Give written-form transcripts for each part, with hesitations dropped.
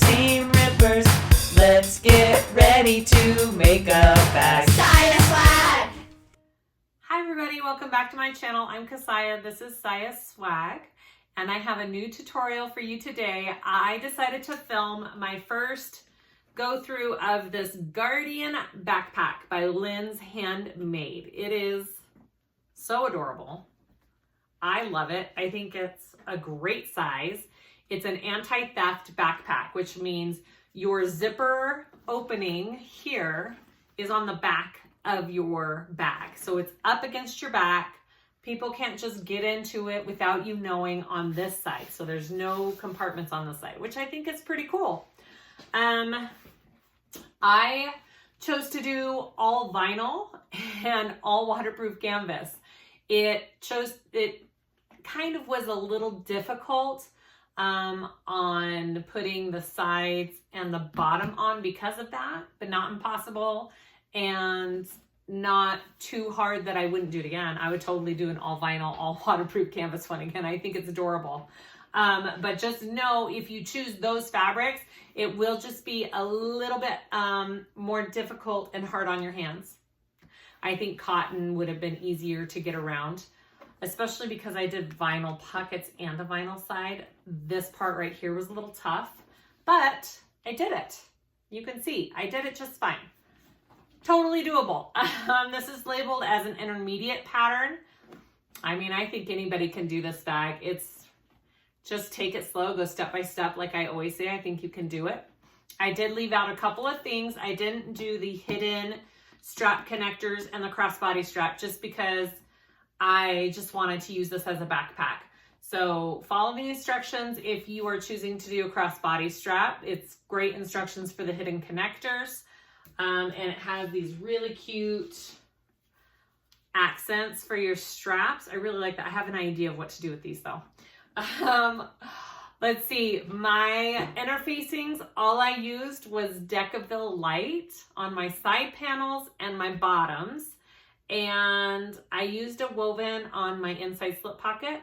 seam rippers. Let's get ready to make a bag. SiahSwag! Hi everybody, welcome back to my channel. I'm Kassiah, this is SiahSwag, and I have a new tutorial for you today. I decided to film my first go through of this Guardian backpack by LindsHandmade. It is so adorable. I love it. I think it's a great size. It's an anti-theft backpack, which means your zipper opening here is on the back of your bag. So it's up against your back. People can't just get into it without you knowing on this side. So there's no compartments on the side, which I think is pretty cool. I chose to do all vinyl and all waterproof canvas. It kind of was a little difficult on putting the sides and the bottom on because of that, but not impossible and not too hard that I wouldn't do it again. I would totally do an all vinyl, all waterproof canvas one again. I think it's adorable. But just know if you choose those fabrics, it will just be a little bit more difficult and hard on your hands. I think cotton would have been easier to get around, especially because I did vinyl pockets and a vinyl side. This part right here was a little tough, but I did it. You can see I did it just fine. Totally doable. This is labeled as an intermediate pattern. I mean, I think anybody can do this bag. It's just take it slow, go step by step. Like I always say, I think you can do it. I did leave out a couple of things. I didn't do the hidden strap connectors and the crossbody strap just because I just wanted to use this as a backpack. So follow the instructions if you are choosing to do a crossbody strap. It's great instructions for the hidden connectors. And it has these really cute accents for your straps. I really like that. I have an idea of what to do with these though. Let's see, my interfacings, all I used was Decaville Light on my side panels and my bottoms. And I used a woven on my inside slip pocket.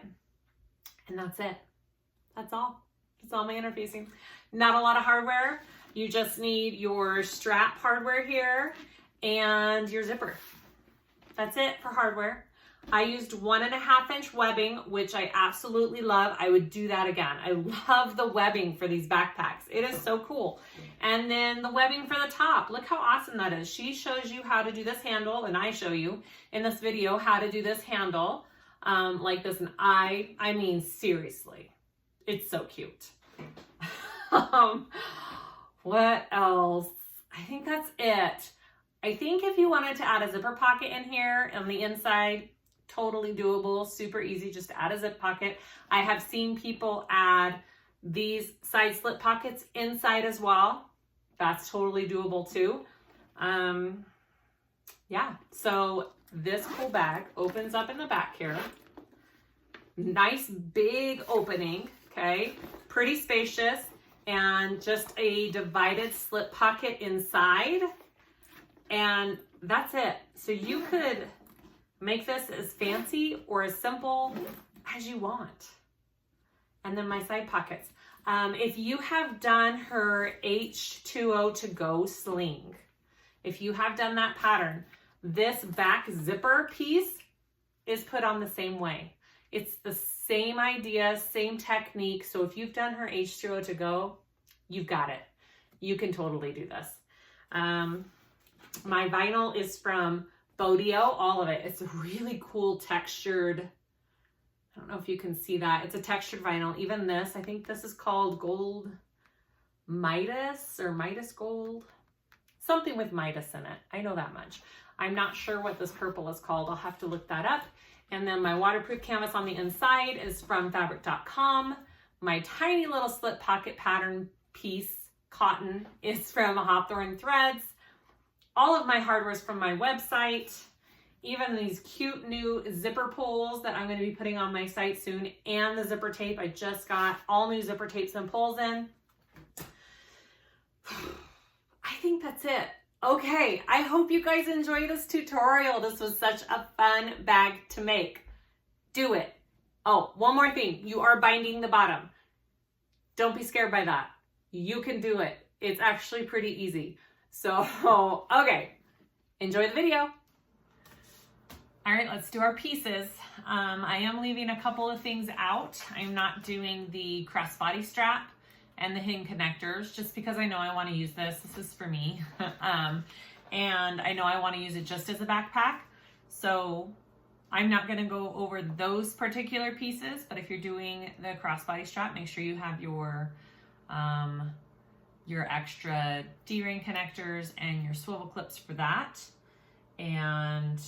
And that's it. That's all. That's all my interfacing. Not a lot of hardware. You just need your strap hardware here and your zipper. That's it for hardware. I used 1.5 inch webbing, which I absolutely love. I would do that again. I love the webbing for these backpacks. It is so cool. And then the webbing for the top. Look how awesome that is. She shows you how to do this handle, and I show you in this video how to do this handle like this. And I mean, seriously, it's so cute. What else? I think that's it. I think if you wanted to add a zipper pocket in here on the inside, totally doable, super easy, just add a zip pocket. I have seen people add these side slip pockets inside as well. That's totally doable too. Yeah, so this cool bag opens up in the back here. Nice big opening, okay? Pretty spacious. And just a divided slip pocket inside. And that's it. So you could make this as fancy or as simple as you want. And then my side pockets. If you have done her H2O to go sling, if you have done that pattern, this back zipper piece is put on the same way. It's the same idea, same technique. So if you've done her H2O to go, you've got it. You can totally do this. My vinyl is from BoDee-Oh, all of it. It's a really cool textured, I don't know if you can see that. It's a textured vinyl. Even this, I think this is called Gold Midas or Midas Gold. Something with Midas in it. I know that much. I'm not sure what this purple is called. I'll have to look that up. And then my waterproof canvas on the inside is from fabric.com. My tiny little slip pocket pattern piece, cotton, is from Hawthorne Threads. All of my hardware is from my website. Even these cute new zipper pulls that I'm going to be putting on my site soon, and the zipper tape. I just got all new zipper tapes and pulls in. I think that's it. Okay, I hope you guys enjoyed this tutorial. This was such a fun bag to make. Do it. Oh, one more thing. You are binding the bottom. Don't be scared by that. You can do it. It's actually pretty easy. So, okay, enjoy the video. All right, let's do our pieces. I am leaving a couple of things out. I'm not doing the crossbody strap and the hidden connectors just because I know I want to use this. This is for me. And I know I want to use it just as a backpack. So I'm not going to go over those particular pieces, but if you're doing the crossbody strap, make sure you have your extra D-ring connectors and your swivel clips for that. And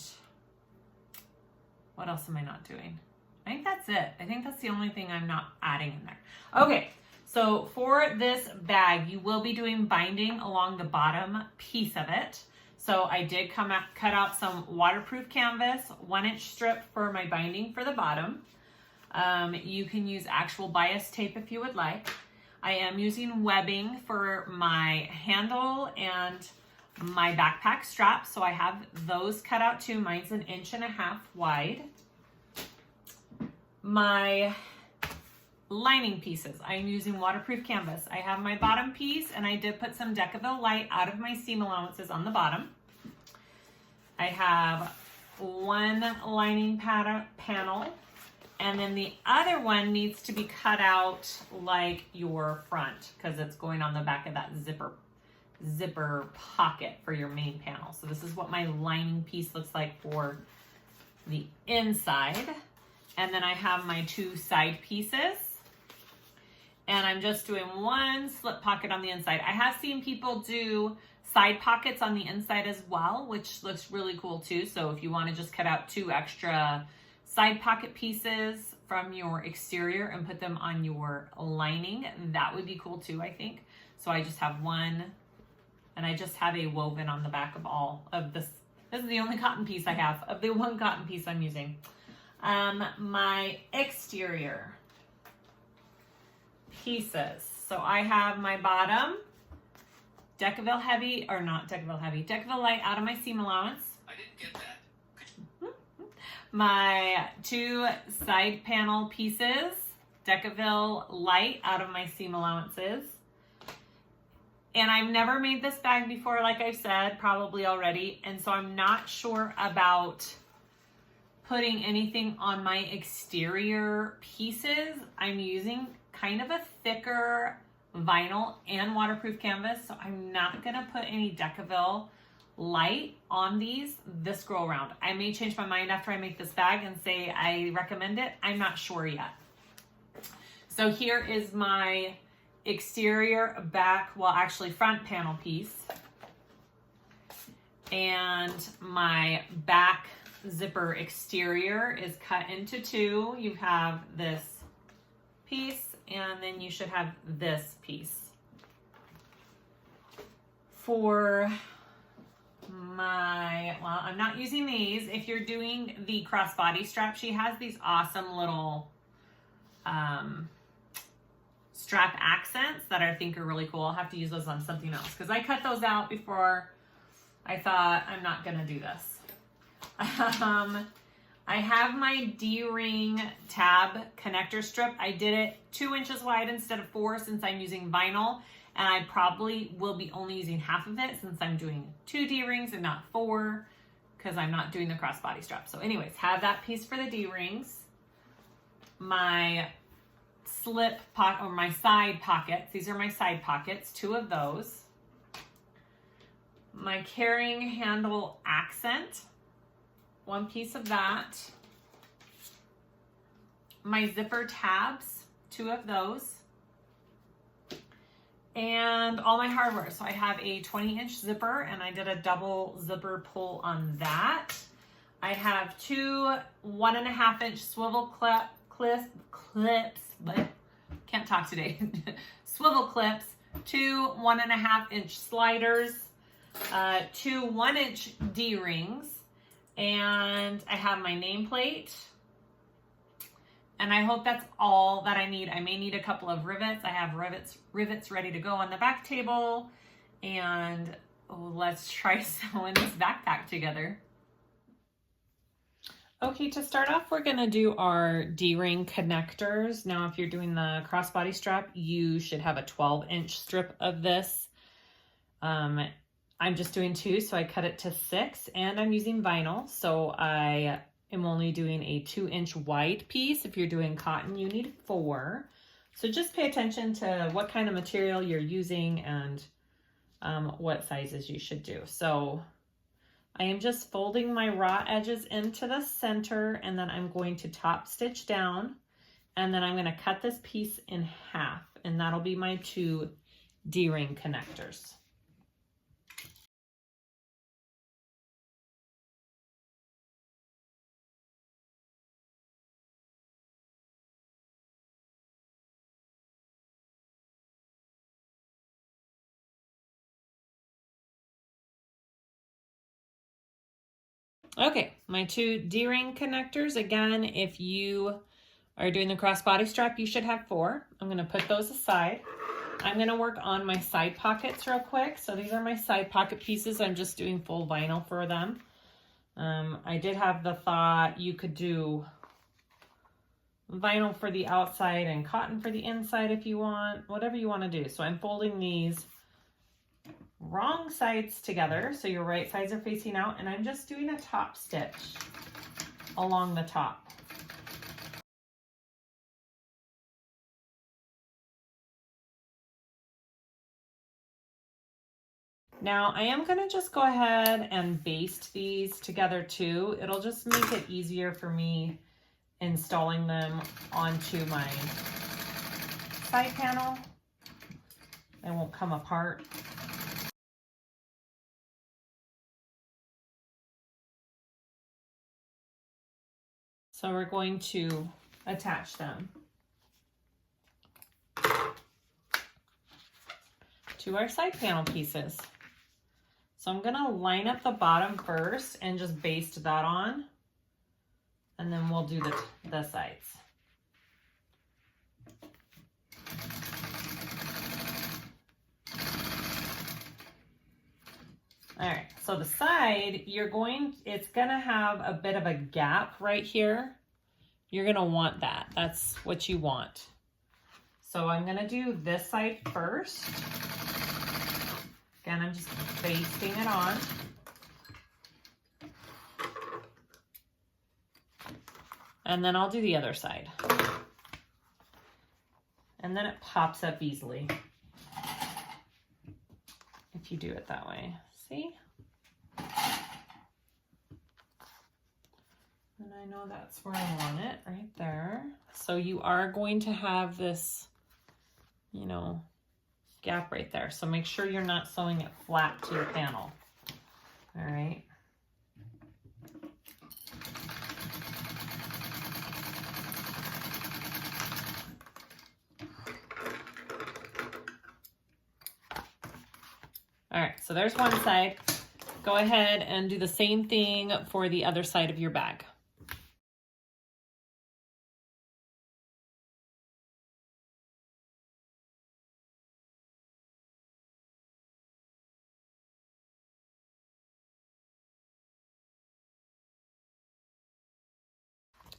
what else am I not doing? I think that's it. I think that's the only thing I'm not adding in there. Okay, so for this bag, you will be doing binding along the bottom piece of it. So I did cut out some waterproof canvas, 1-inch strip for my binding for the bottom. You can use actual bias tape if you would like. I am using webbing for my handle and my backpack strap, so I have those cut out too. Mine's 1.5 inches wide. My lining pieces, I'm using waterproof canvas. I have my bottom piece, and I did put some Decaville Light out of my seam allowances on the bottom. I have one lining panel, and then the other one needs to be cut out like your front because it's going on the back of that zipper pocket for your main panel. So this is what my lining piece looks like for the inside. And then I have my 2 side pieces. And I'm just doing one slip pocket on the inside. I have seen people do side pockets on the inside as well, which looks really cool too. So if you want to just cut out 2 extra side pocket pieces from your exterior and put them on your lining, that would be cool too, I think. So I just have one, and I just have a woven on the back of all of this. This is the only cotton piece I have of the one cotton piece I'm using. My exterior pieces. So I have my bottom Decaville Heavy, or not Decaville Heavy, Decaville Light out of my seam allowance. I didn't get that. My 2 side panel pieces, Decaville Light out of my seam allowances. And I've never made this bag before, like I've said, probably already. And so I'm not sure about putting anything on my exterior pieces. I'm using kind of a thicker vinyl and waterproof canvas, so I'm not gonna put any Decaville Light on these this go around. I may change my mind after I make this bag and say I recommend it. I'm not sure yet. So here is my exterior back, well actually front panel piece, and my back zipper exterior is cut into 2. You have this piece, and then you should have this piece. For my, well, I'm not using these. If you're doing the crossbody strap, she has these awesome little strap accents that I think are really cool. I'll have to use those on something else because I cut those out before I thought I'm not gonna do this. I have my D-ring tab connector strip. I did it 2 inches wide instead of 4 since I'm using vinyl, and I probably will be only using half of it since I'm doing 2 D-rings and not 4 because I'm not doing the crossbody strap. So anyways, have that piece for the D-rings. My slip pocket, or my side pockets. These are my side pockets, 2 of those. My carrying handle accent, 1 piece of that. My zipper tabs, 2 of those. And all my hardware. So I have a 20-inch zipper, and I did a double zipper pull on that. I have 2 1.5-inch swivel clips, but can't talk today. Swivel clips, 2 1.5-inch sliders, 2 1-inch D-rings, and I have my nameplate. And I hope that's all that I need. I may need a couple of rivets. I have rivets ready to go on the back table. And let's try sewing this backpack together. Okay, to start off, we're gonna do our D-ring connectors. Now, if you're doing the crossbody strap, you should have a 12-inch strip of this. I'm just doing 2, so I cut it to 6, and I'm using vinyl, so I am only doing a 2-inch wide piece. If you're doing cotton, you need 4. So just pay attention to what kind of material you're using and what sizes you should do. So I am just folding my raw edges into the center, and then I'm going to top stitch down, and then I'm going to cut this piece in half, and that'll be my 2 D-ring connectors. Okay, my 2 D-ring connectors. Again, if you are doing the crossbody strap, you should have 4. I'm going to put those aside. I'm going to work on my side pockets real quick. So these are my side pocket pieces. I'm just doing full vinyl for them. I did have the thought you could do vinyl for the outside and cotton for the inside if you want, whatever you want to do. So I'm folding these wrong sides together, so your right sides are facing out, and I'm just doing a top stitch along the top. Now I am going to just go ahead and baste these together too. It'll just make it easier for me installing them onto my side panel. They won't come apart. So we're going to attach them to our side panel pieces. So I'm going to line up the bottom first and just baste that on, and then we'll do the sides. All right, so the side, it's gonna have a bit of a gap right here. You're gonna want that. That's what you want. So I'm gonna do this side first. Again, I'm just basting it on. And then I'll do the other side. And then it pops up easily if you do it that way. See? And I know that's where I want it, right there. So you are going to have this, you know, gap right there. So make sure you're not sewing it flat to your panel. All right. All right, so there's one side. Go ahead and do the same thing for the other side of your bag.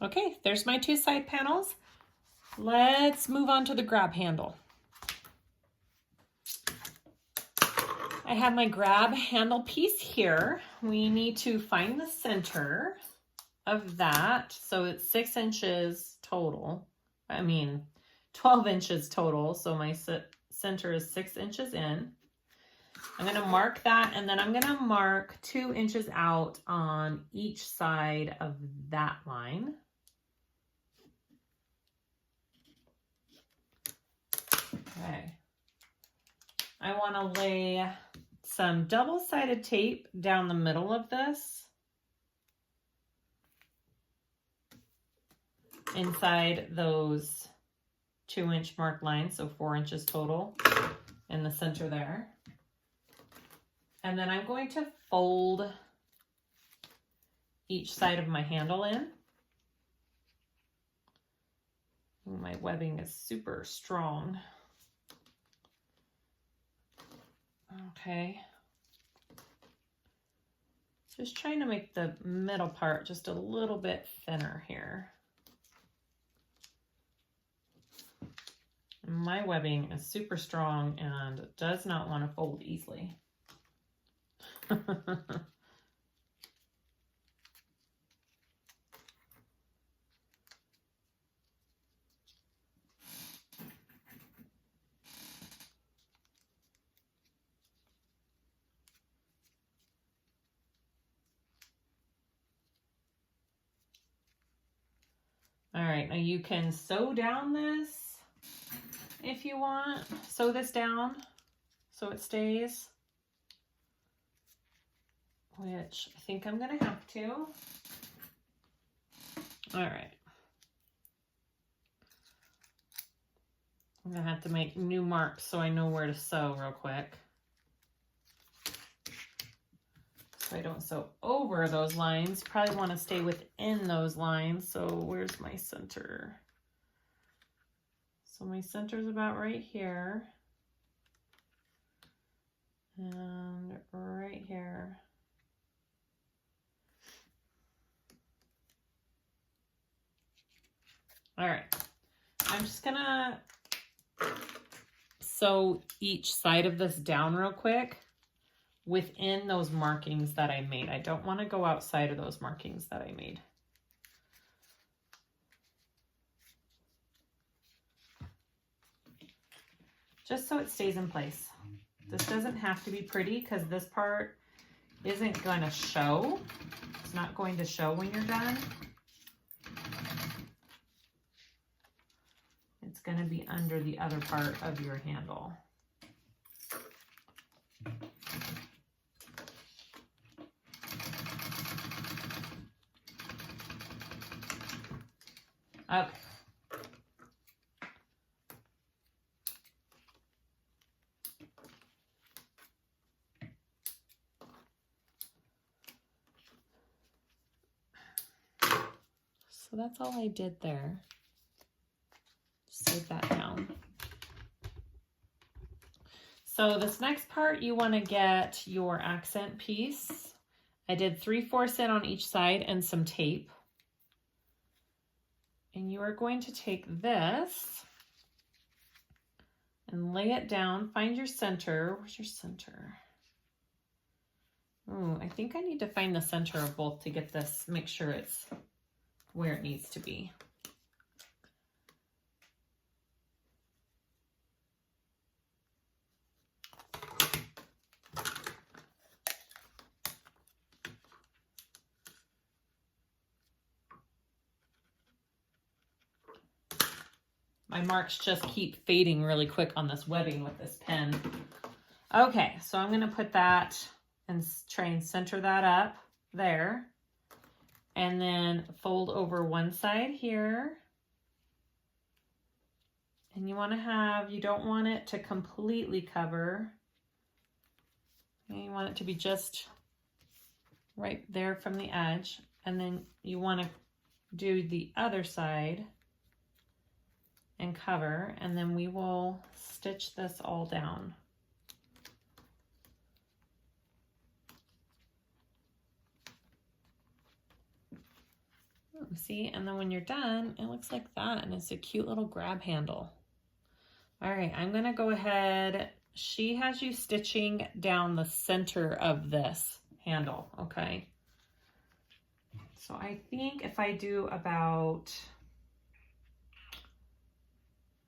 Okay, there's my 2 side panels. Let's move on to the grab handle. I have my grab handle piece here. We need to find the center of that. So it's 6 inches total. 12 inches total. So my center is 6 inches in. I'm going to mark that, and then I'm going to mark 2 inches out on each side of that line. Okay. I want to lay some double-sided tape down the middle of this, inside those 2-inch mark lines, so 4 inches total in the center there. And then I'm going to fold each side of my handle in. Ooh, my webbing is super strong. Okay. Just trying to make the middle part just a little bit thinner here. My webbing is super strong and does not want to fold easily. All right, now you can sew down this if you want. Sew this down so it stays, which I think I'm gonna have to. All right. I'm gonna have to make new marks so I know where to sew real quick. So I don't sew over those lines. You probably want to stay within those lines. So where's my center? So my center's about right here. And right here. All right. I'm just gonna sew each side of this down real quick within those markings that I made. I don't want to go outside of those markings that I made. Just so it stays in place. This doesn't have to be pretty because this part isn't going to show. It's not going to show when you're done. It's going to be under the other part of your handle. Okay. So that's all I did there. Save that down. So this next part, you want to get your accent piece. I did 3/4 in on each side and some tape. And you are going to take this and lay it down. Find your center. Where's your center? Oh, I think I need to find the center of both to get this, make sure it's where it needs to be. My marks just keep fading really quick on this webbing with this pen. Okay, so I'm gonna put that and try and center that up there. And then fold over one side here. And you wanna have, you don't want it to completely cover. You want it to be just right there from the edge. And then you wanna do the other side and cover, and then we will stitch this all down. See, and then when you're done, it looks like that, and it's a cute little grab handle. All right, I'm gonna go ahead. She has you stitching down the center of this handle, okay? So I think if I do about,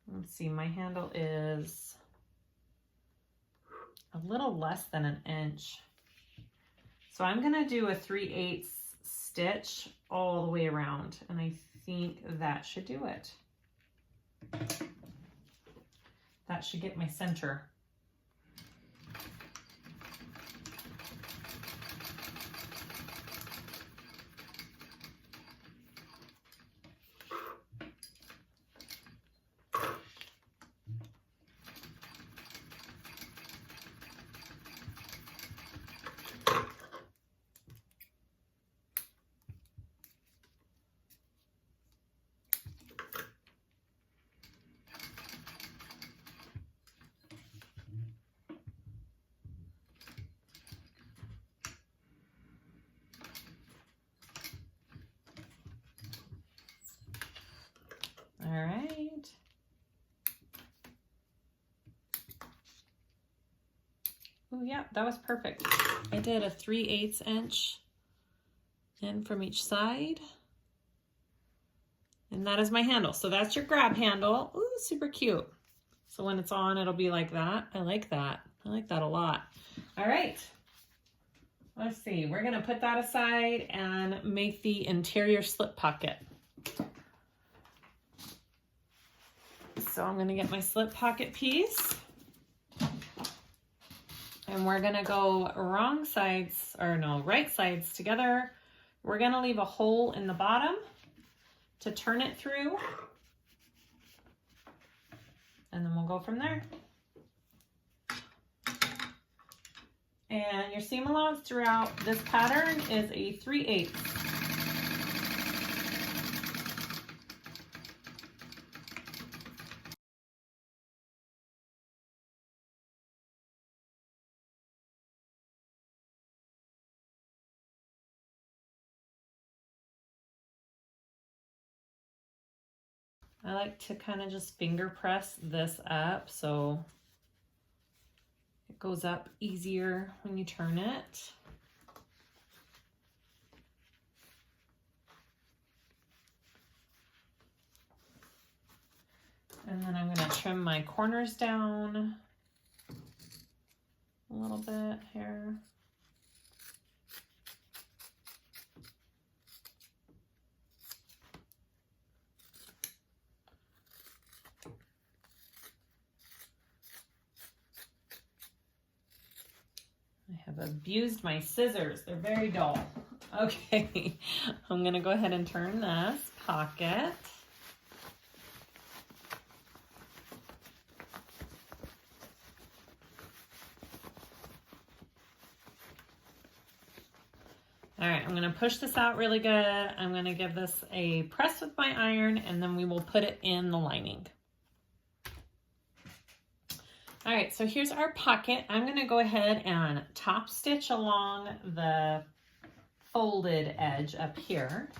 let's see, my handle is a little less than an inch. So I'm gonna do a 3/8 stitch all the way around, and I think that should do it. That should get my center. Oh yeah, that was perfect. I did a 3/8 inch in from each side. And that is my handle. So that's your grab handle. Ooh, super cute. So when it's on, it'll be like that. I like that. I like that a lot. All right. Let's see. We're going to put that aside and make the interior slip pocket. So I'm going to get my slip pocket piece. And we're going to go right sides together. We're going to leave a hole in the bottom to turn it through. And then we'll go from there. And your seam allowance throughout this pattern is a 3/8. I like to kind of just finger press this up so it goes up easier when you turn it. And then I'm going to trim my corners down a little bit here. I have abused my scissors. They're very dull. Okay, I'm going to go ahead and turn this pocket. All right, I'm going to push this out really good. I'm going to give this a press with my iron, and then we will put it in the lining. All right, so here's our pocket. I'm going to go ahead and top stitch along the folded edge up here.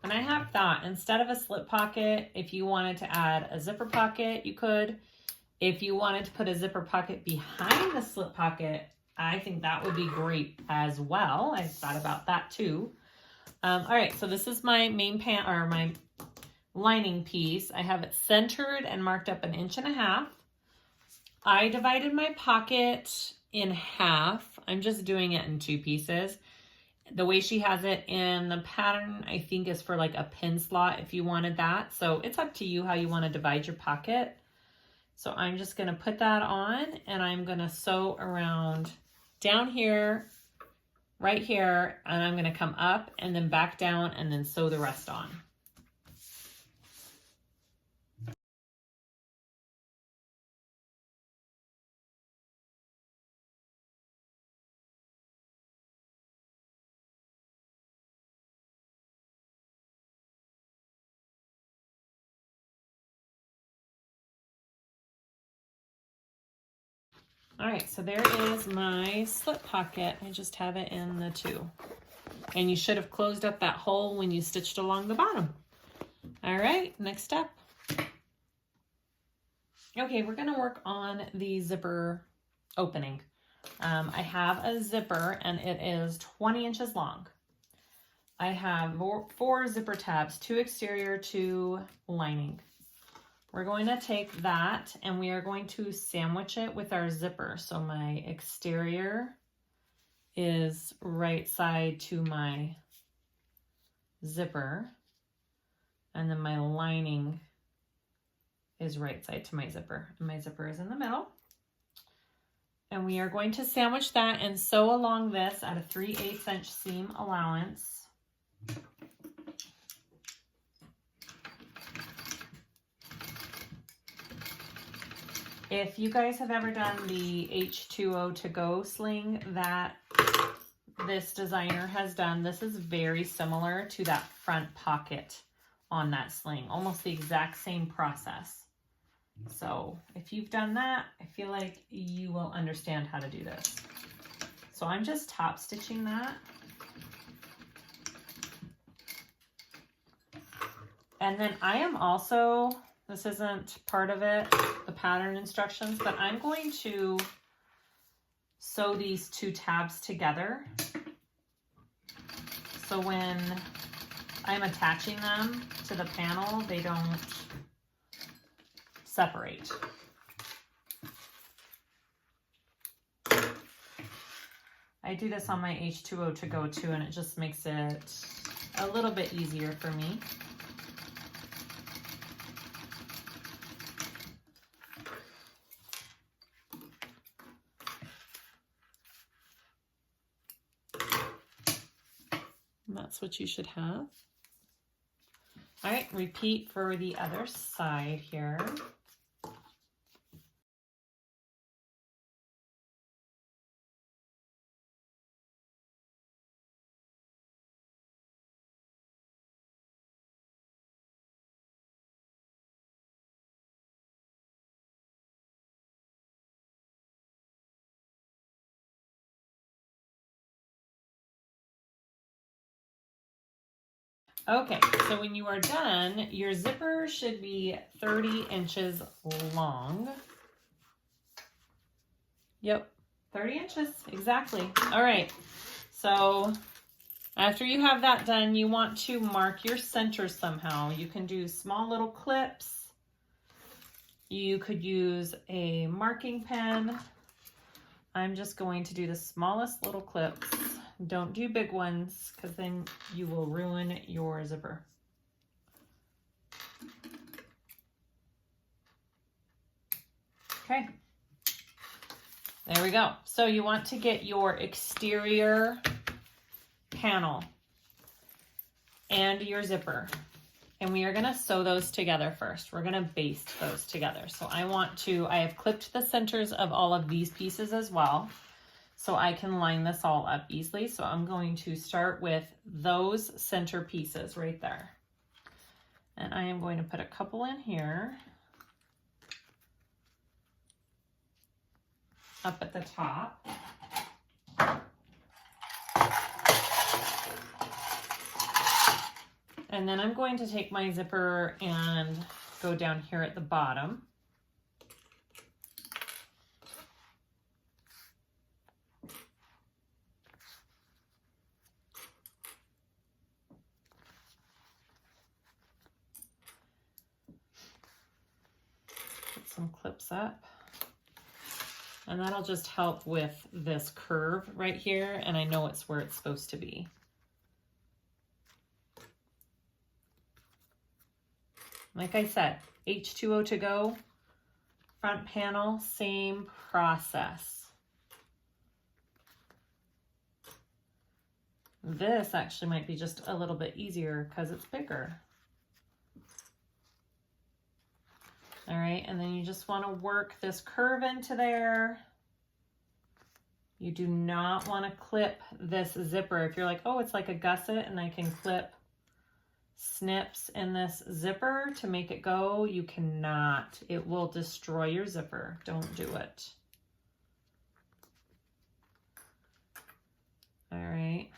And I have thought, instead of a slip pocket, if you wanted to add a zipper pocket, you could. If you wanted to put a zipper pocket behind the slip pocket, I think that would be great as well. I thought about that too. All right, so this is my main my lining piece. I have it centered and marked up 1.5 inches. I divided my pocket in half. I'm just doing it in 2 pieces. The way she has it in the pattern, I think, is for like a pin slot if you wanted that. So it's up to you how you want to divide your pocket. So I'm just going to put that on, and I'm going to sew around down here, right here, and I'm going to come up and then back down and then sew the rest on. All right, so there is my slip pocket. I just have it in the 2. And you should have closed up that hole when you stitched along the bottom. All right, next step. Okay, we're gonna work on the zipper opening. I have a zipper and it is 20 inches long. I have 4 zipper tabs, 2 exterior, 2 lining. We're going to take that and we are going to sandwich it with our zipper. So my exterior is right side to my zipper, and then my lining is right side to my zipper, and my zipper is in the middle. And we are going to sandwich that and sew along this at a 3/8 inch seam allowance. If you guys have ever done the H2O to go sling that this designer has done, this is very similar to that front pocket on that sling, almost the exact same process. So if you've done that, I feel like you will understand how to do this. So I'm just top stitching that And then I am also, this isn't part of it, the pattern instructions, but I'm going to sew these two tabs together. So when I'm attaching them to the panel, they don't separate. I do this on my H2O to go too, and it just makes it a little bit easier for me. And that's what you should have. All right, repeat for the other side here. Okay, so when you are done, your zipper should be 30 inches long. Yep, 30 inches, exactly. All right, so after you have that done, you want to mark your center somehow. You can do small little clips. You could use a marking pen. I'm just going to do the smallest little clips. Don't do big ones because then you will ruin your zipper. Okay, there we go. So you want to get your exterior panel and your zipper, and we are going to sew those together first. We're going to baste those together. So I have clipped the centers of all of these pieces as well, so I can line this all up easily. So I'm going to start with those center pieces right there. And I am going to put a couple in here, up at the top. And then I'm going to take my zipper and go down here at the bottom. Put some clips up. And that'll just help with this curve right here, and I know it's where it's supposed to be. Like I said, H2O to go, front panel, same process. This actually might be just a little bit easier because it's bigger. All right, and then you just want to work this curve into there. You do not want to clip this zipper. If you're like, oh, it's like a gusset and I can clip snips in this zipper to make it go, you cannot. It will destroy your zipper. Don't do it. All right.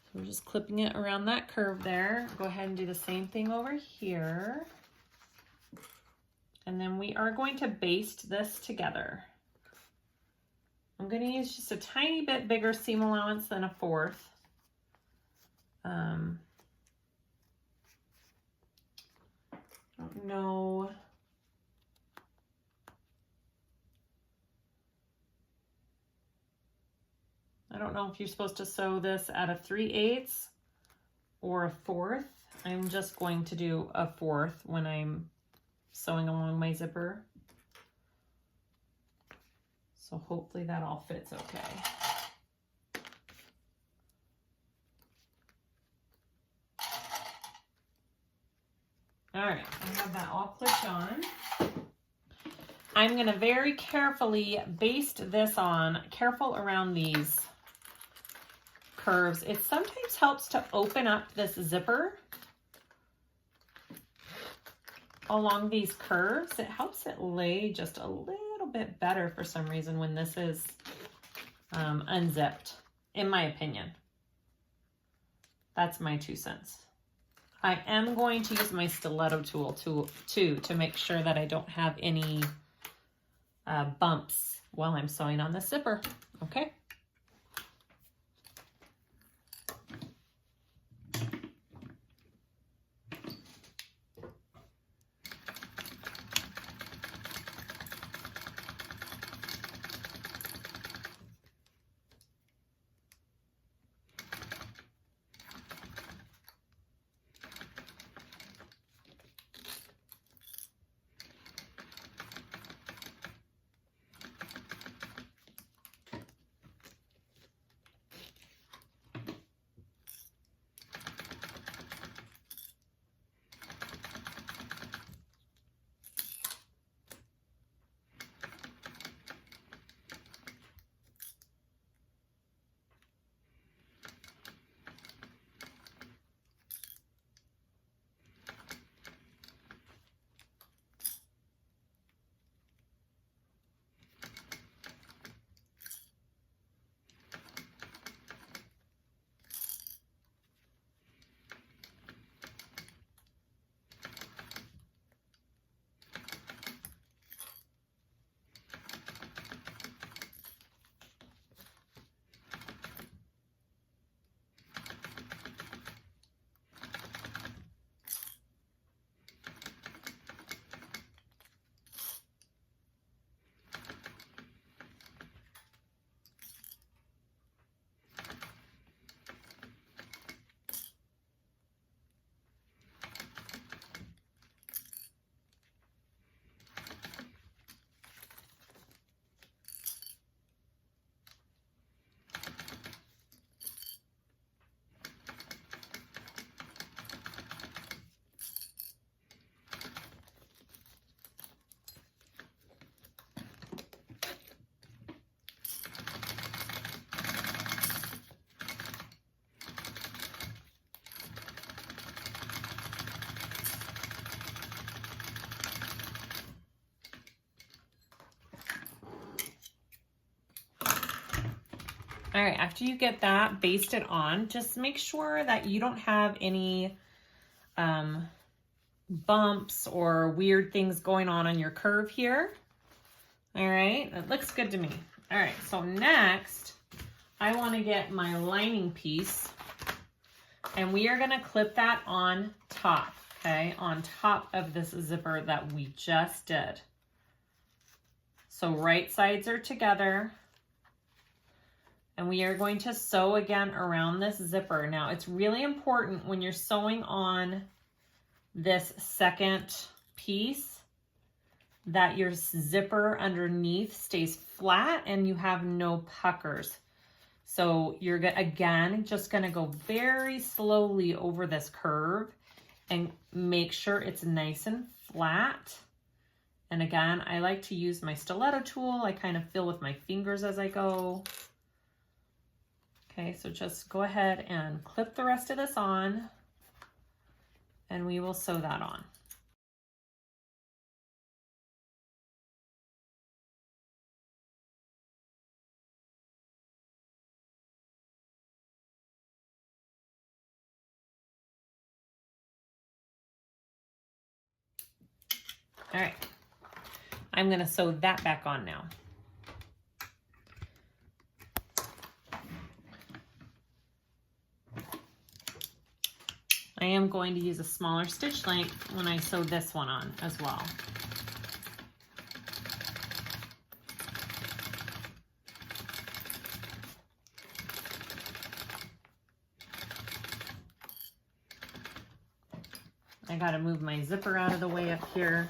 So we're just clipping it around that curve there. Go ahead and do the same thing over here. And then we are going to baste this together. I'm going to use just a tiny bit bigger seam allowance than a 1/4. Don't know. I don't know if you're supposed to sew this at a 3/8 or a 1/4. I'm just going to do a 1/4 when I'm sewing along my zipper. So hopefully that all fits okay. All right, I have that all clipped on. I'm gonna very carefully baste this on, careful around these curves. It sometimes helps to open up this zipper along these curves. It helps it lay just a little bit better for some reason when this is unzipped, in my opinion. That's my 2 cents. I am going to use my stiletto tool to make sure that I don't have any bumps while I'm sewing on the zipper. Okay. All right, after you get that basted on, just make sure that you don't have any bumps or weird things going on your curve here. All right, that looks good to me. All right, so next, I want to get my lining piece, and we are going to clip that on top, okay, on top of this zipper that we just did. So right sides are together. And we are going to sew again around this zipper. Now, it's really important when you're sewing on this second piece that your zipper underneath stays flat and you have no puckers. So you're, again, just going to go very slowly over this curve and make sure it's nice and flat. And again, I like to use my stiletto tool. I kind of feel with my fingers as I go. Okay, so just go ahead and clip the rest of this on, and we will sew that on. All right, I'm gonna sew that back on now. I am going to use a smaller stitch length when I sew this one on as well. I gotta move my zipper out of the way up here.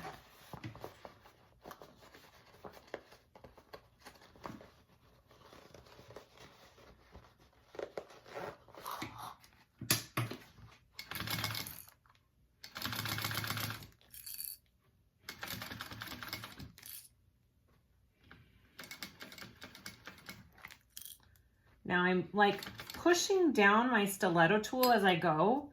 Now I'm like pushing down my stiletto tool as I go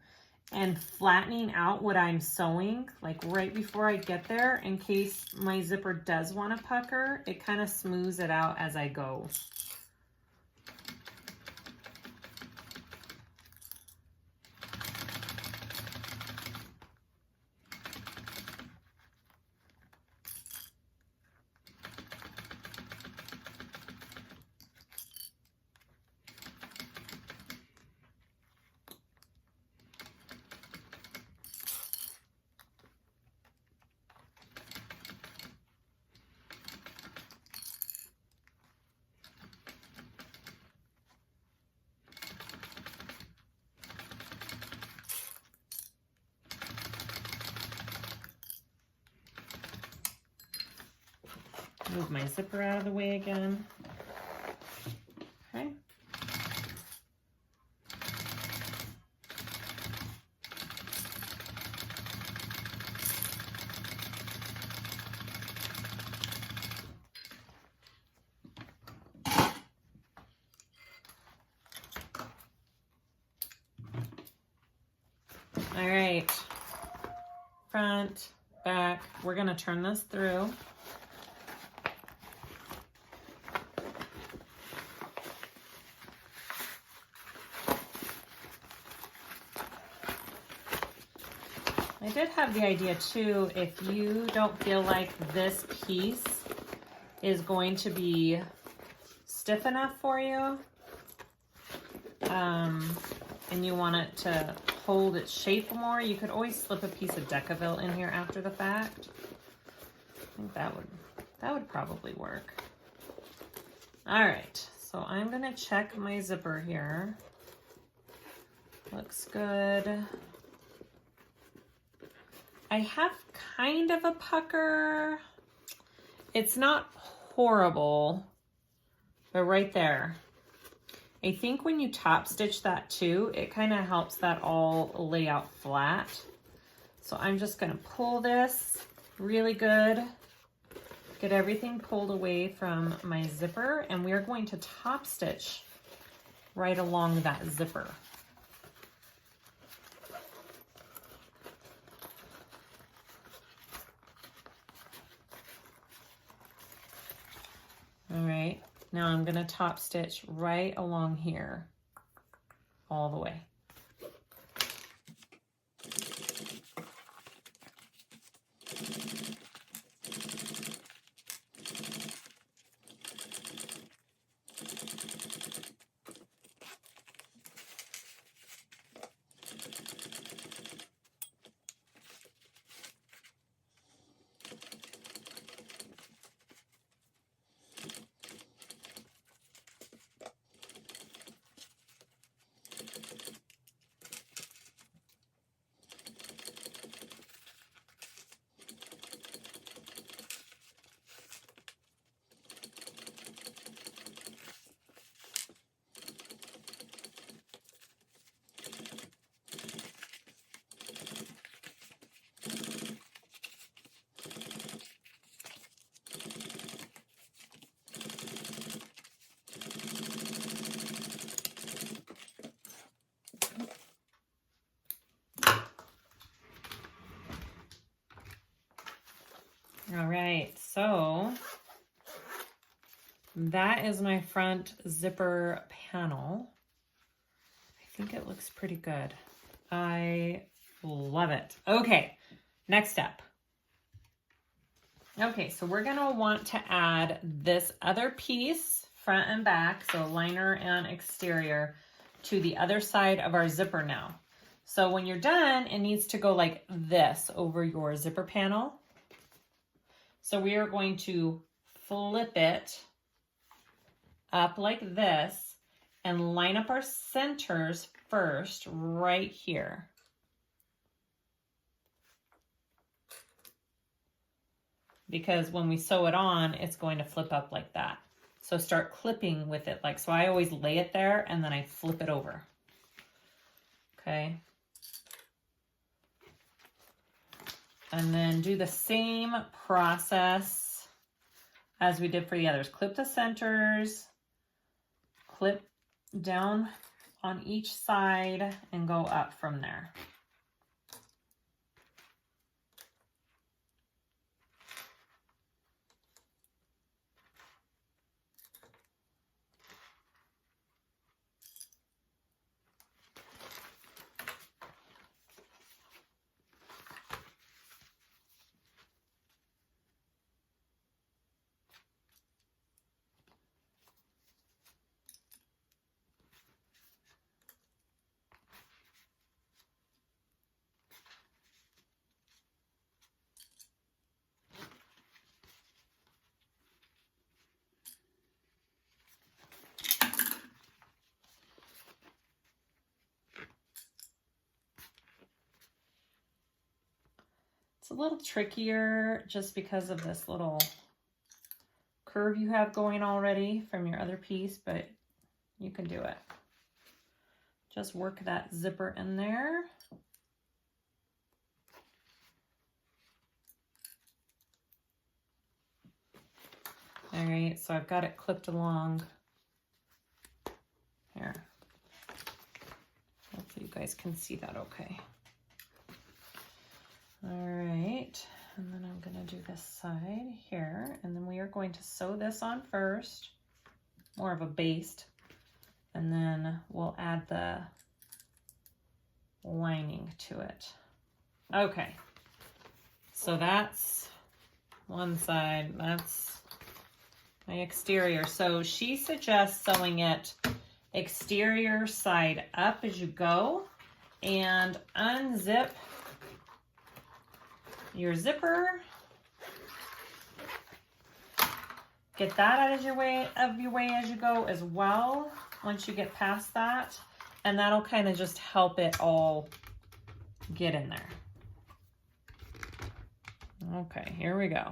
and flattening out what I'm sewing, like right before I get there, in case my zipper does want to pucker. It kind of smooths it out as I go. Move my zipper out of the way again. Okay. All right, front, back, we're gonna turn this through. I did have the idea too, if you don't feel like this piece is going to be stiff enough for you, and you want it to hold its shape more, you could always slip a piece of Decaville in here after the fact. I think that would probably work. All right, so I'm gonna check my zipper here. Looks good. I have kind of a pucker. It's not horrible, but right there. I think when you top stitch that too, it kind of helps that all lay out flat. So I'm just gonna pull this really good, get everything pulled away from my zipper, and we're going to top stitch right along that zipper. All right, now I'm gonna top stitch right along here, all the way. All right, so that is my front zipper panel. I think it looks pretty good. I love it. Okay, next step. Okay, so we're gonna want to add this other piece, front and back, so liner and exterior, to the other side of our zipper now. So when you're done, it needs to go like this over your zipper panel. So we are going to flip it up like this and line up our centers first right here. Because when we sew it on, it's going to flip up like that. So start clipping with it like, so I always lay it there and then I flip it over. Okay. And then do the same process as we did for the others. Clip the centers, clip down on each side, and go up from there. It's a little trickier just because of this little curve you have going already from your other piece, but you can do it. Just work that zipper in there. All right, so I've got it clipped along here. Hopefully you guys can see that okay. All right, and then I'm gonna do this side here, and then we are going to sew this on first, more of a baste, and then we'll add the lining to it. Okay, so that's one side, that's my exterior. So she suggests sewing it exterior side up as you go, and unzip your zipper. Get that out of your way as you go as well, once you get past that, and that'll kind of just help it all get in there. Okay, here we go.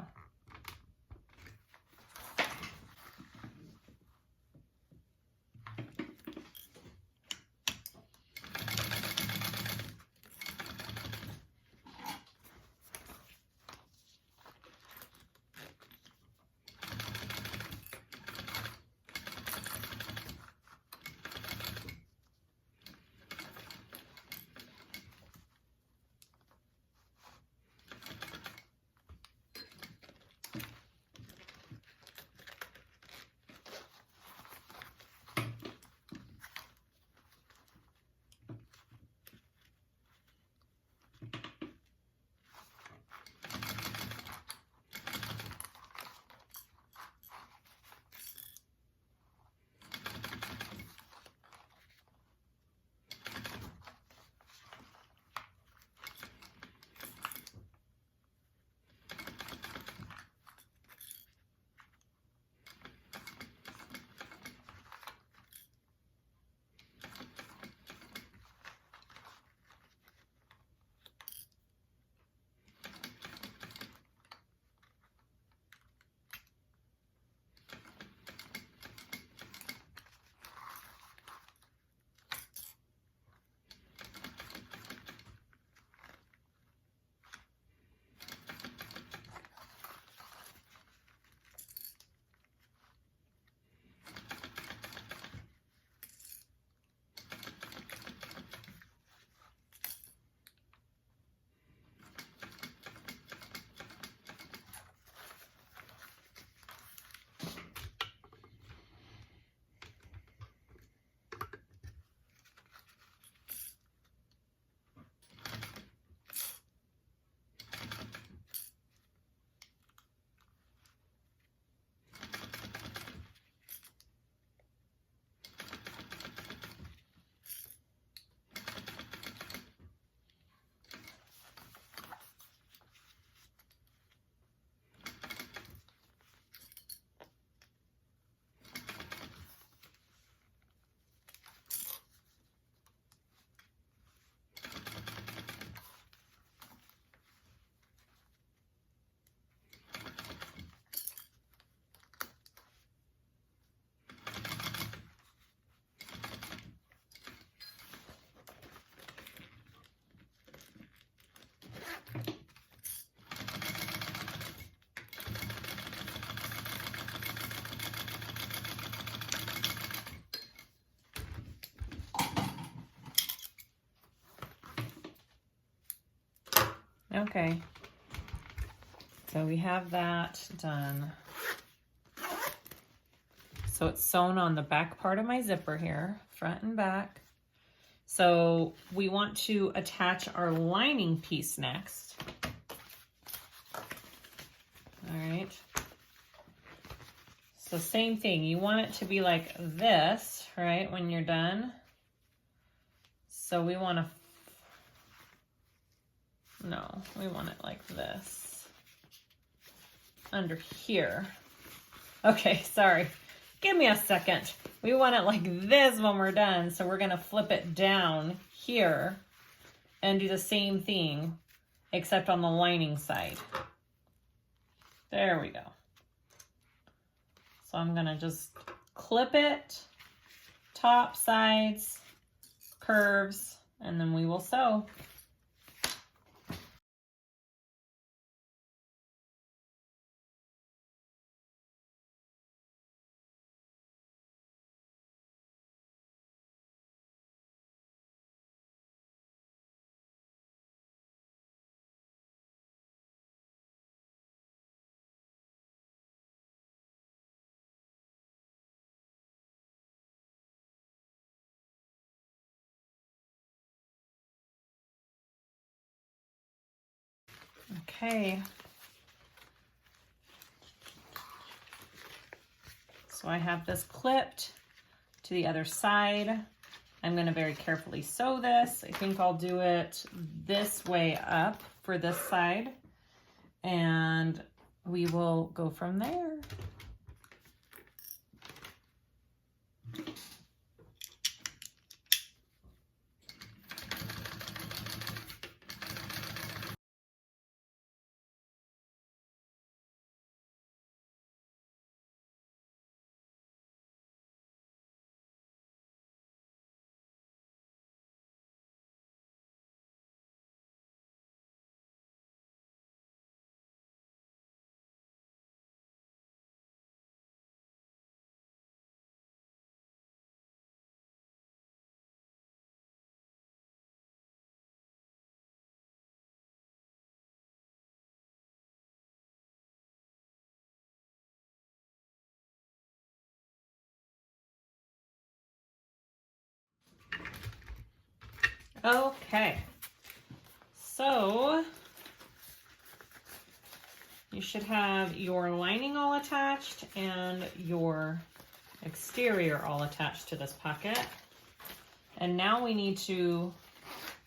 Okay, so we have that done. So it's sewn on the back part of my zipper here, front and back. So we want to attach our lining piece next. All right. So same thing, you want it to be like this, right, when you're done. So we want to, no, we want it like this, under here. Okay, sorry, give me a second. We want it like this when we're done, so we're gonna flip it down here and do the same thing, except on the lining side. There we go. So I'm gonna just clip it, top, sides, curves, and then we will sew. Okay. So I have this clipped to the other side. I'm going to very carefully sew this. I think I'll do it this way up for this side, and we will go from there. Okay, so you should have your lining all attached and your exterior all attached to this pocket. And now we need to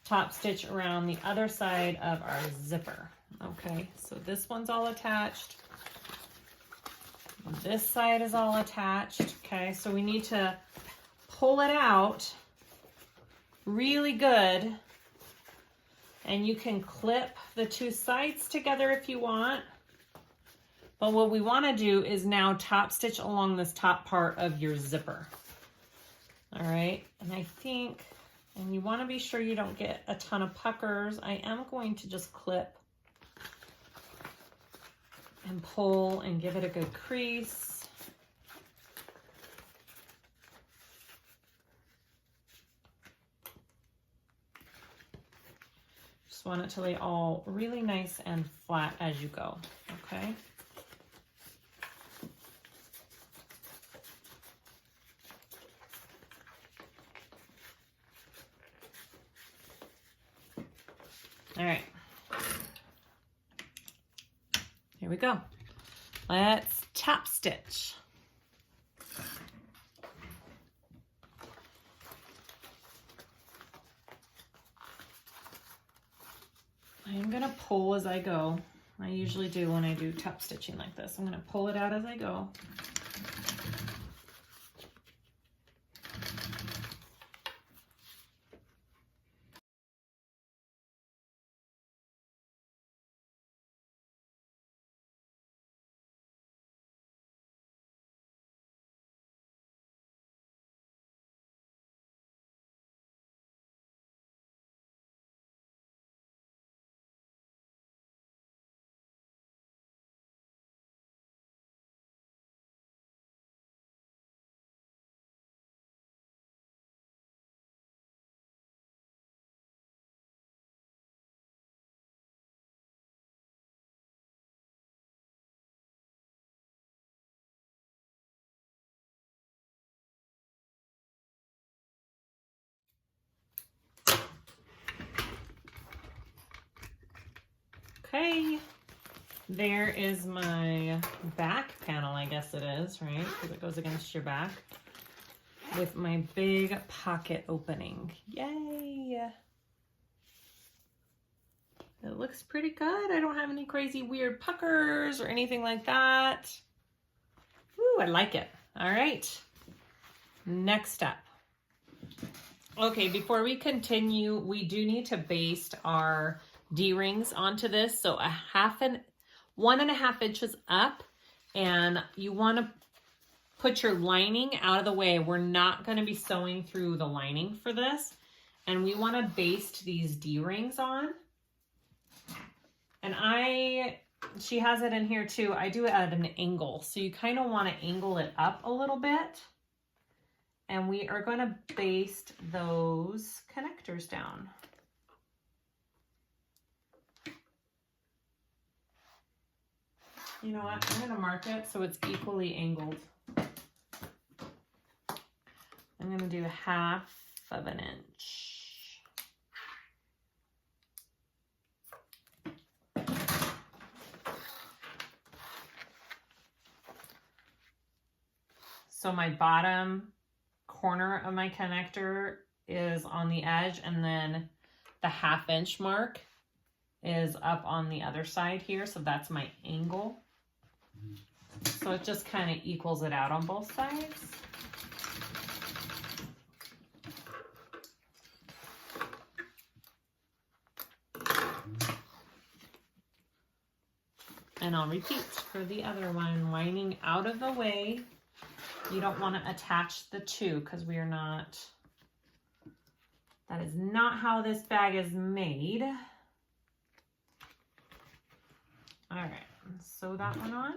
top stitch around the other side of our zipper. Okay, so this one's all attached. This side is all attached. Okay, so we need to pull it out really good, and you can clip the two sides together if you want, but what we want to do is now top stitch along this top part of your zipper. All right, and I think, and you want to be sure you don't get a ton of puckers. I am going to just clip and pull and give it a good crease. Just want it to lay all really nice and flat as you go, okay? All right. Here we go. Let's top stitch. I'm gonna pull as I go. I usually do when I do top stitching like this. I'm gonna pull it out as I go. Okay, there is my back panel, I guess it is, right? Because it goes against your back with my big pocket opening. Yay! It looks pretty good. I don't have any crazy weird puckers or anything like that. Ooh, I like it. All right, next step. Okay, before we continue, we do need to baste our D-rings onto this. So 1.5 inches up, and you want to put your lining out of the way. We're not going to be sewing through the lining for this. And we want to baste these D-rings on. And she has it in here too. I do it at an angle. So you kind of want to angle it up a little bit. And we are going to baste those connectors down. You know what? I'm going to mark it so it's equally angled. I'm going to do 1/2 of an inch. So my bottom corner of my connector is on the edge, and then the 1/2 inch mark is up on the other side here. So that's my angle. So it just kind of equals it out on both sides. And I'll repeat for the other one, lining out of the way. You don't want to attach the two because we are not, that is not how this bag is made. All right, sew that one on.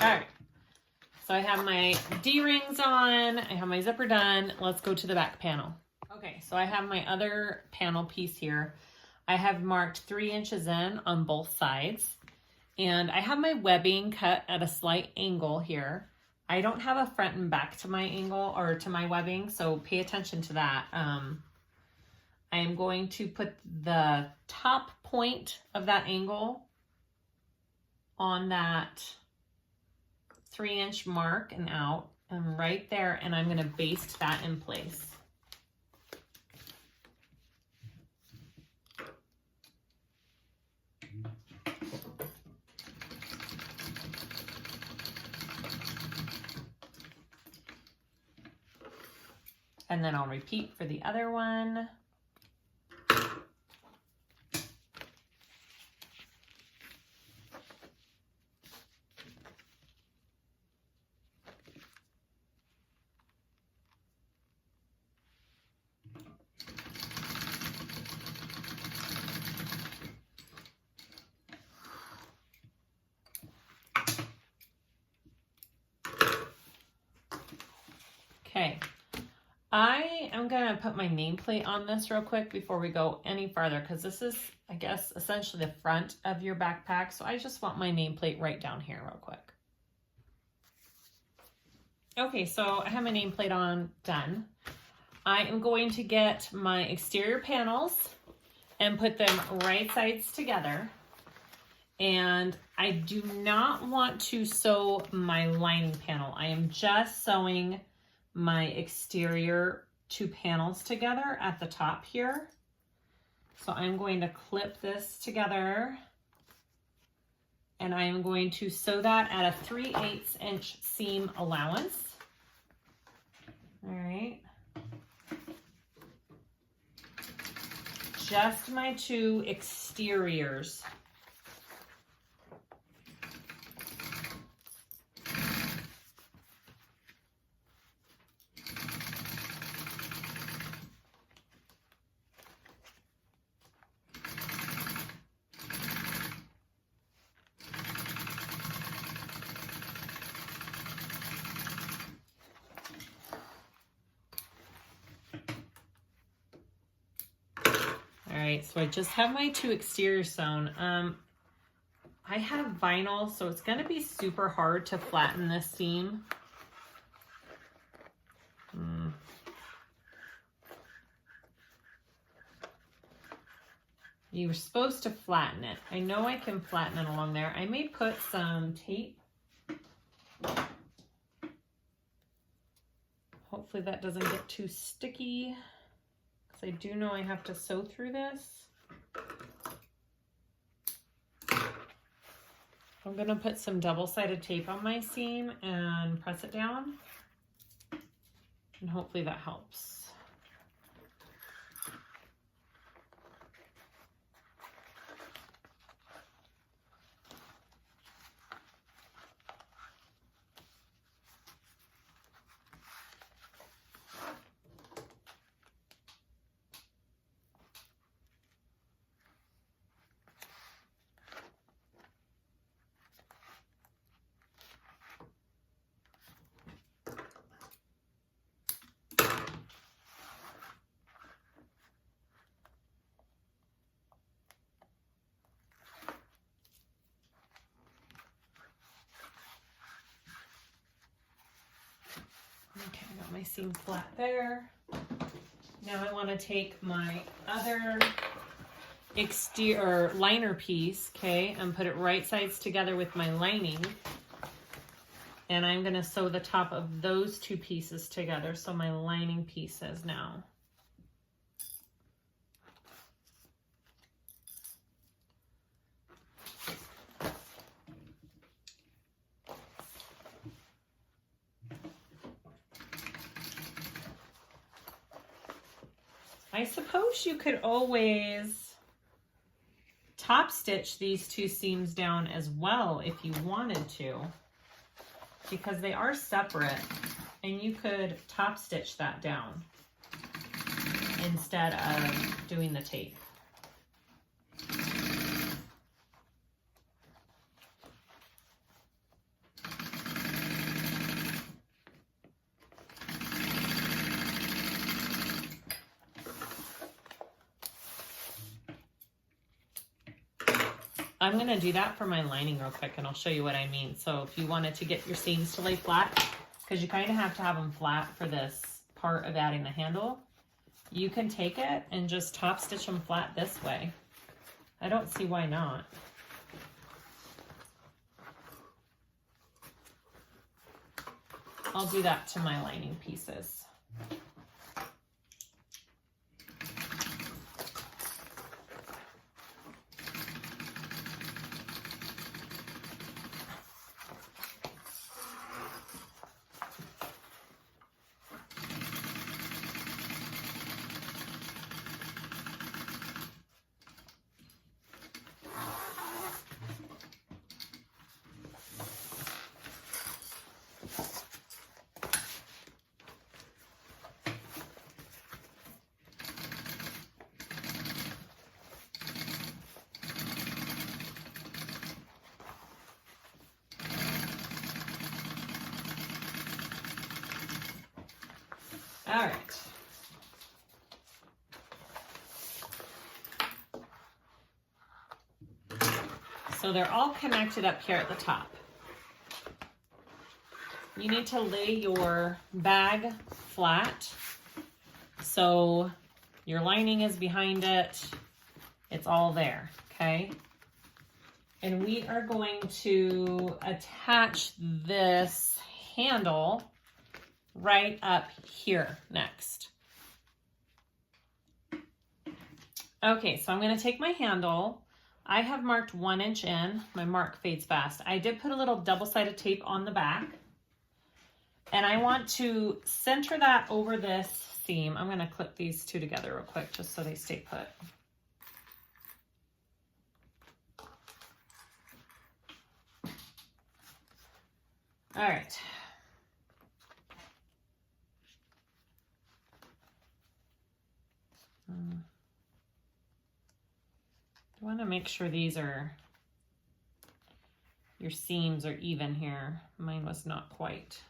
All right, so I have my D-rings on, I have my zipper done. Let's go to the back panel. Okay, so I have my other panel piece here. I have marked 3 inches in on both sides, and I have my webbing cut at a slight angle here. I don't have a front and back to my angle or to my webbing, so pay attention to that. I am going to put the top point of that angle on that 3-inch mark and out, and right there, and I'm going to baste that in place. And then I'll repeat for the other one. Okay. I am going to put my nameplate on this real quick before we go any farther, because this is, I guess, essentially the front of your backpack. So I just want my nameplate right down here real quick. Okay, so I have my nameplate on, done. I am going to get my exterior panels and put them right sides together. And I do not want to sew my lining panel. I am just sewing my exterior 2 panels together at the top here. So I'm going to clip this together, and I am going to sew that at a 3/8 inch seam allowance. All right. Just my 2 exteriors. Alright, so I just have my 2 exteriors sewn. I have vinyl, so it's going to be super hard to flatten this seam. You were supposed to flatten it. I know I can flatten it along there. I may put some tape. Hopefully that doesn't get too sticky, because I do know I have to sew through this. I'm going to put some double-sided tape on my seam and press it down, and hopefully that helps. my seam flat there. Now I want to take my other exterior liner piece, okay, and put it right sides together with my lining. And I'm going to sew the top of those two pieces together, so my lining pieces now. I suppose you could always top stitch these two seams down as well if you wanted to, because they are separate, and you could top stitch that down instead of doing the tape. I'm going to do that for my lining real quick, and I'll show you what I mean. So if you wanted to get your seams to lay flat, because you kind of have to have them flat for this part of adding the handle, you can take it and just top stitch them flat this way. I don't see why not. I'll do that to my lining pieces. All right. So they're all connected up here at the top. You need to lay your bag flat so your lining is behind it. It's all there, okay? And we are going to attach this handle right up here next. Okay, so I'm going to take my handle. I have marked 1 inch in. My mark fades fast. I did put a little double-sided tape on the back, and I want to center that over this seam. I'm going to clip these two together real quick just so they stay put. All right. I want to make sure these are, your seams are even here. Mine was not quite.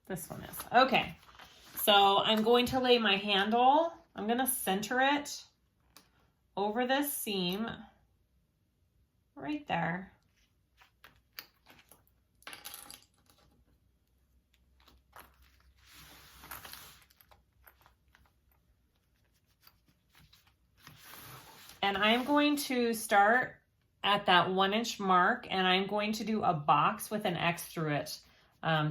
This one is. Okay, so I'm going to lay my handle. I'm going to center it over this seam right there. And I'm going to start at that 1 inch mark, and I'm going to do a box with an X through it,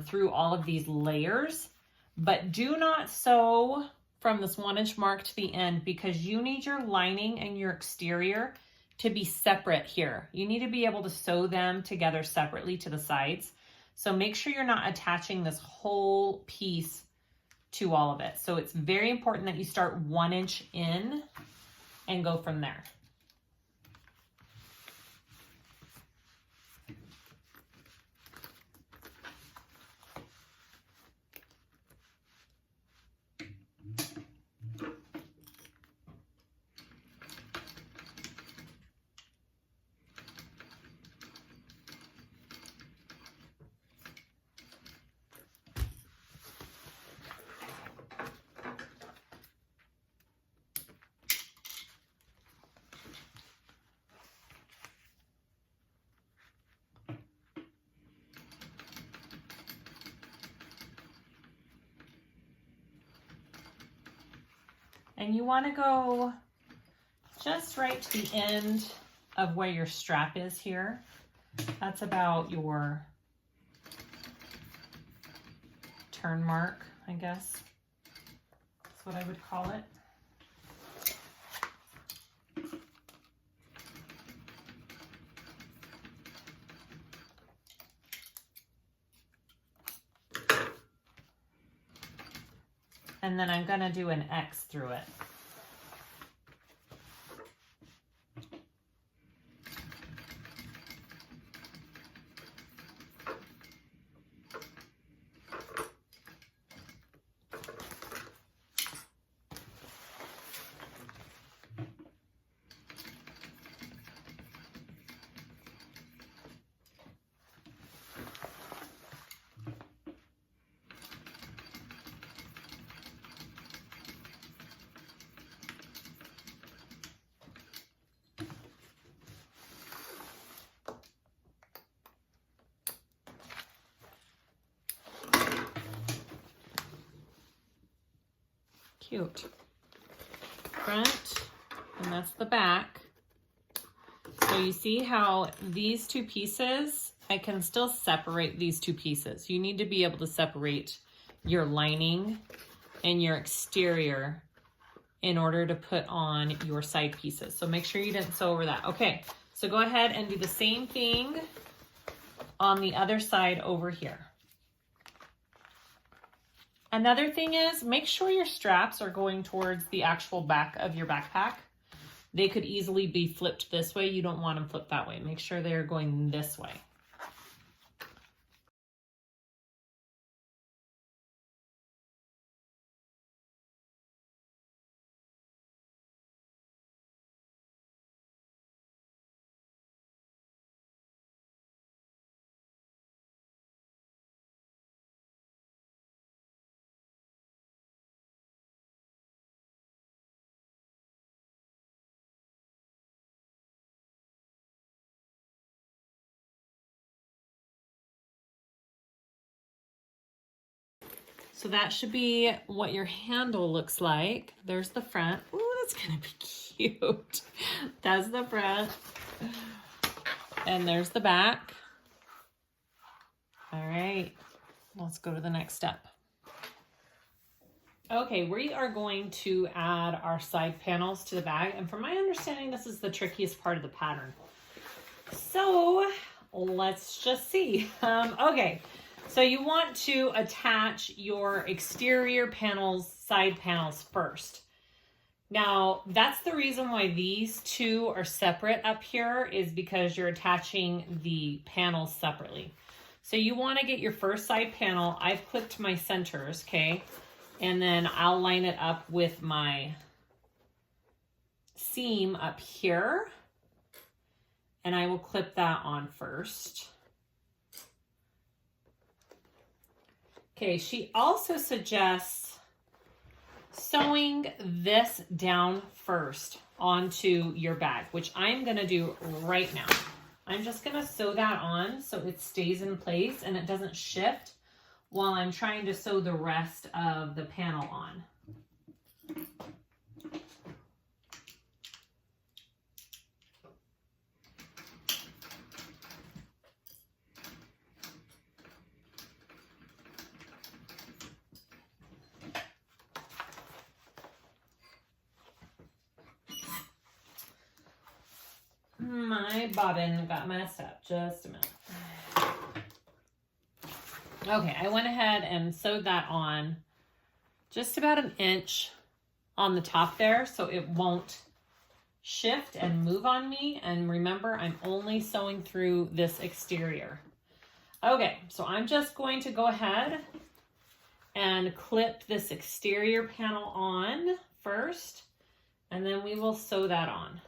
through all of these layers. But do not sew from this 1 inch mark to the end, because you need your lining and your exterior to be separate here. You need to be able to sew them together separately to the sides. So make sure you're not attaching this whole piece to all of it. So it's very important that you start 1 inch in and go from there. And you want to go just right to the end of where your strap is here. That's about your turn mark, I guess. That's what I would call it. And then I'm going to do an X through it. Cute. Front, and that's the back. So you see how these two pieces, I can still separate these two pieces. You need to be able to separate your lining and your exterior in order to put on your side pieces. So make sure you didn't sew over that. Okay, so go ahead and do the same thing on the other side over here. Another thing is, make sure your straps are going towards the actual back of your backpack. They could easily be flipped this way. You don't want them flipped that way. Make sure they're going this way. So that should be what your handle looks like. There's the front. Ooh, that's gonna be cute. That's the front. And there's the back. All right, let's go to the next step. Okay, we are going to add our side panels to the bag. And from my understanding, this is the trickiest part of the pattern. So let's just see. Okay. So you want to attach your exterior panels, side panels first. Now, that's the reason why these two are separate up here, is because you're attaching the panels separately. So you want to get your first side panel. I've clipped my centers, okay? And then I'll line it up with my seam up here. And I will clip that on first. Okay, she also suggests sewing this down first onto your bag, which I'm gonna do right now. I'm just gonna sew that on so it stays in place and it doesn't shift while I'm trying to sew the rest of the panel on. My bobbin got messed up. Just a minute. Okay, I went ahead and sewed that on just about an inch on the top there so it won't shift and move on me. And remember, I'm only sewing through this exterior. Okay, so I'm just going to go ahead and clip this exterior panel on first, and then we will sew that on.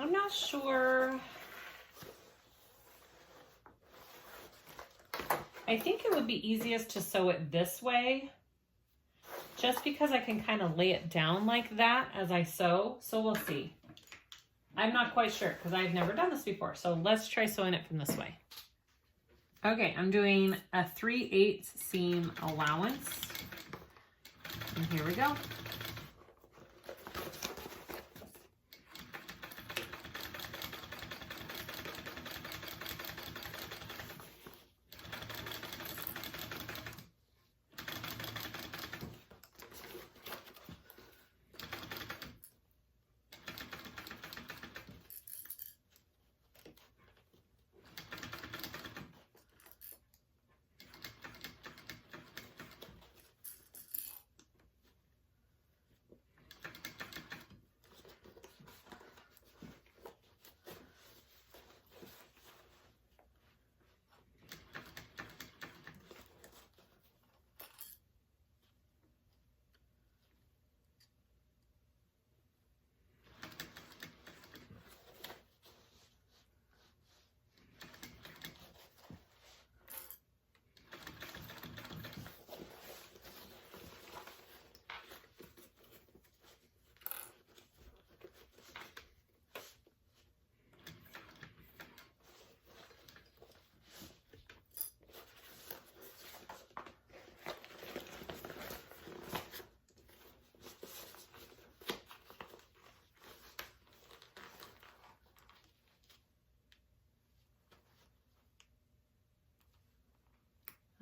I'm not sure. I think it would be easiest to sew it this way, just because I can kind of lay it down like that as I sew. So we'll see. I'm not quite sure because I've never done this before. So let's try sewing it from this way. Okay, I'm doing a 3/8 seam allowance. And here we go.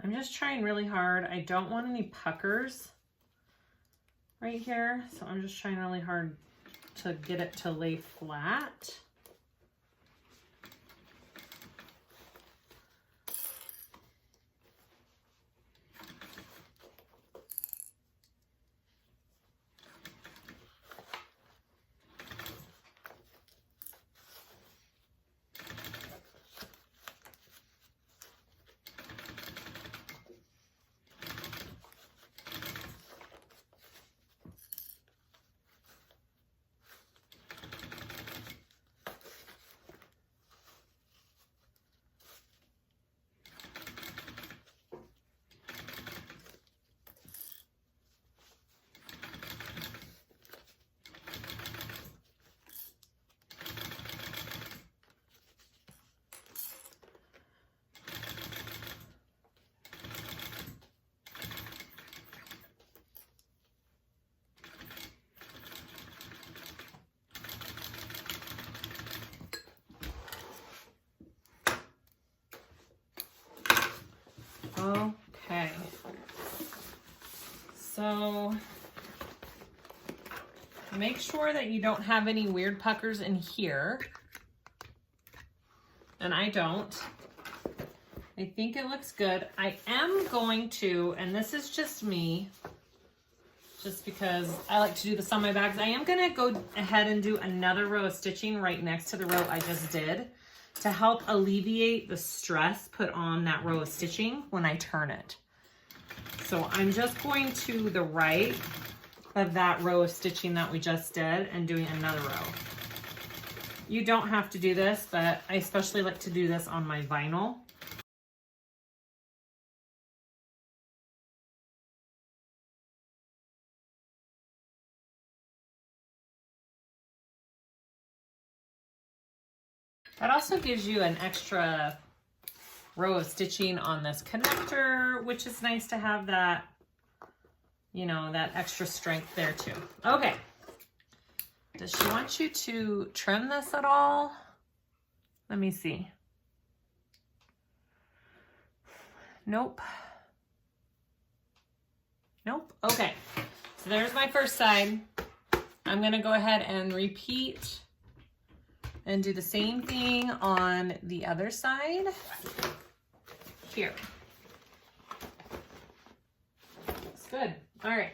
I'm just trying really hard. I don't want any puckers right here, so I'm just trying really hard to get it to lay flat. Okay, so make sure that you don't have any weird puckers in here, and I don't. I think it looks good. I am going to, and this is just me, just because I like to do this on my bags, I am gonna go ahead and do another row of stitching right next to the row I just did to help alleviate the stress put on that row of stitching when I turn it. So I'm just going to the right of that row of stitching that we just did and doing another row. You don't have to do this, but I especially like to do this on my vinyl. That also gives you an extra row of stitching on this connector, which is nice to have that, you know, that extra strength there too. Okay. Does she want you to trim this at all? Let me see. Nope. Nope. Okay. So there's my first side. I'm going to go ahead and repeat and do the same thing on the other side. Here. It's good. All right.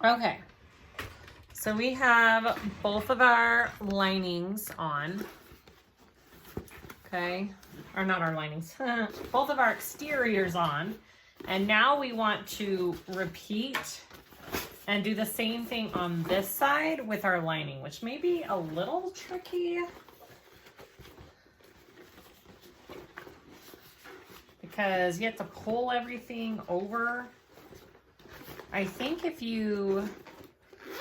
Okay, so we have both of our linings on, okay, or not our linings, both of our exteriors on, and now we want to repeat and do the same thing on this side with our lining, which may be a little tricky because you have to pull everything over. I think if you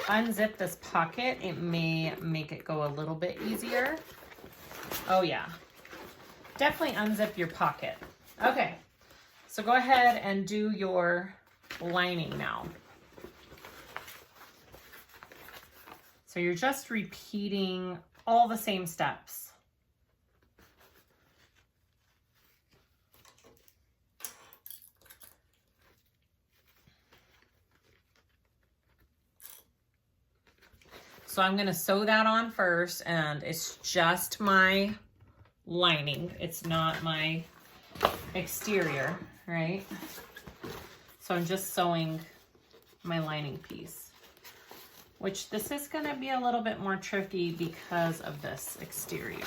unzip this pocket, it may make it go a little bit easier. Oh yeah, definitely unzip your pocket. Okay, so go ahead and do your lining now. So you're just repeating all the same steps. So I'm gonna sew that on first, and it's just my lining. It's not my exterior, right? So I'm just sewing my lining piece, which this is gonna be a little bit more tricky because of this exterior.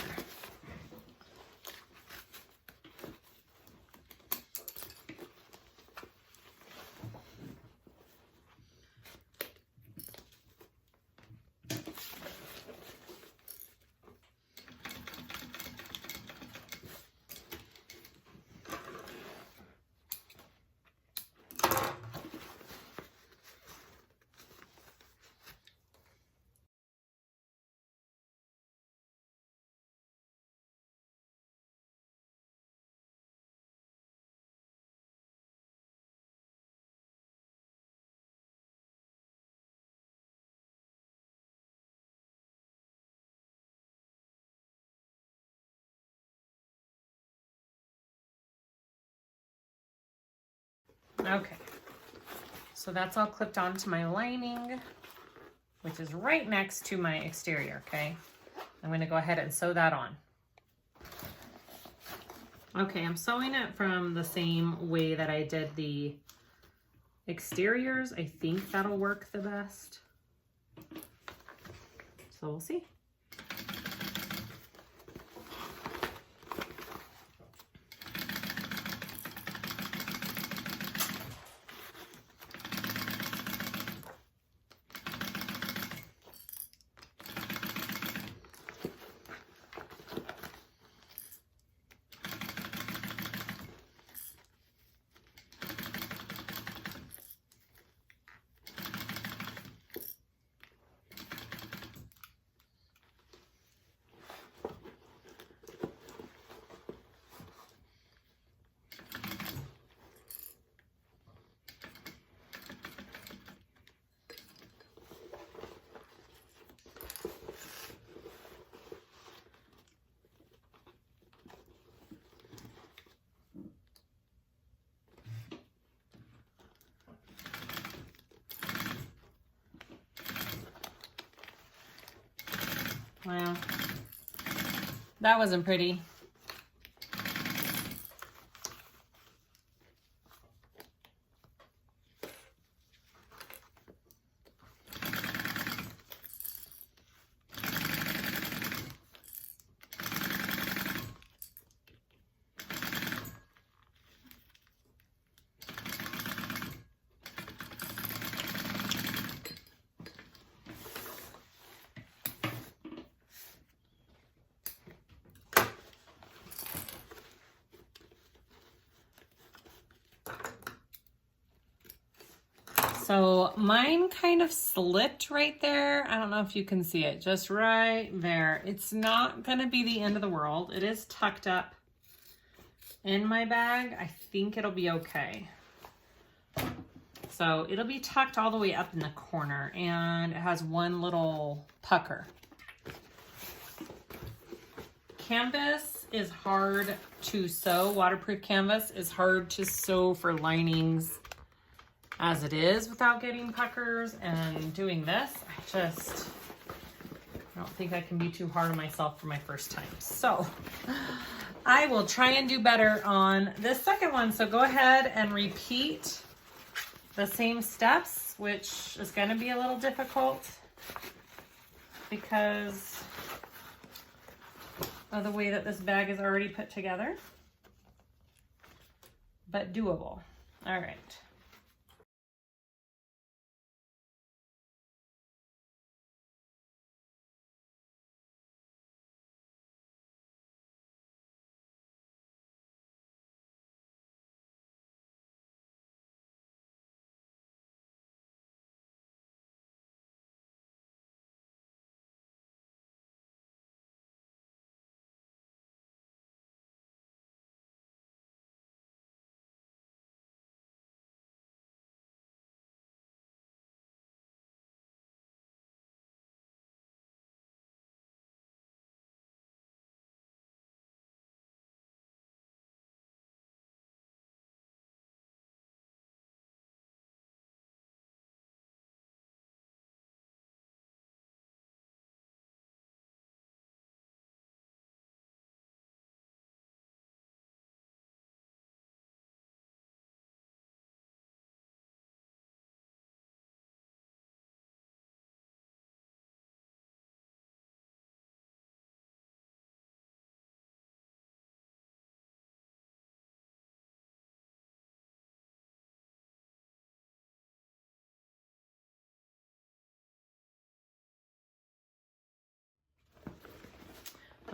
Okay, so that's all clipped onto my lining, which is right next to my exterior, okay? I'm gonna go ahead and sew that on. Okay, I'm sewing it from the same way that I did the exteriors. I think that'll work the best. So we'll see. Wow, that wasn't pretty. So mine kind of slit right there. I don't know if you can see it, just right there. It's not gonna be the end of the world. It is tucked up in my bag. I think it'll be okay. So it'll be tucked all the way up in the corner, and it has one little pucker. Canvas is hard to sew. Waterproof canvas is hard to sew for linings as it is without getting puckers, and doing this, I don't think I can be too hard on myself for my first time. So I will try and do better on this second one. So go ahead and repeat the same steps, which is going to be a little difficult because of the way that this bag is already put together, but doable. All right.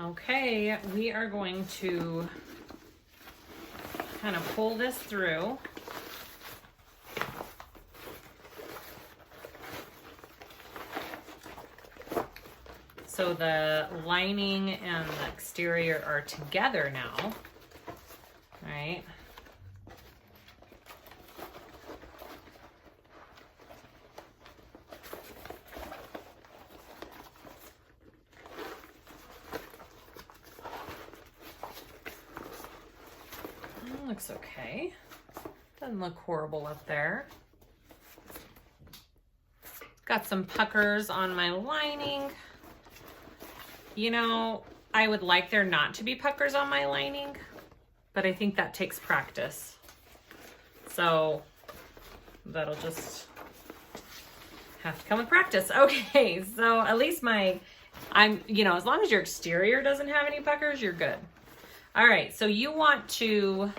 Okay, we are going to kind of pull this through. So the lining and the exterior are together now, right? Looks okay. Doesn't look horrible up there. Got some puckers on my lining. You know, I would like there not to be puckers on my lining, but I think that takes practice. So that'll just have to come with practice. Okay, so at least you know, as long as your exterior doesn't have any puckers, you're good. All right, so you want to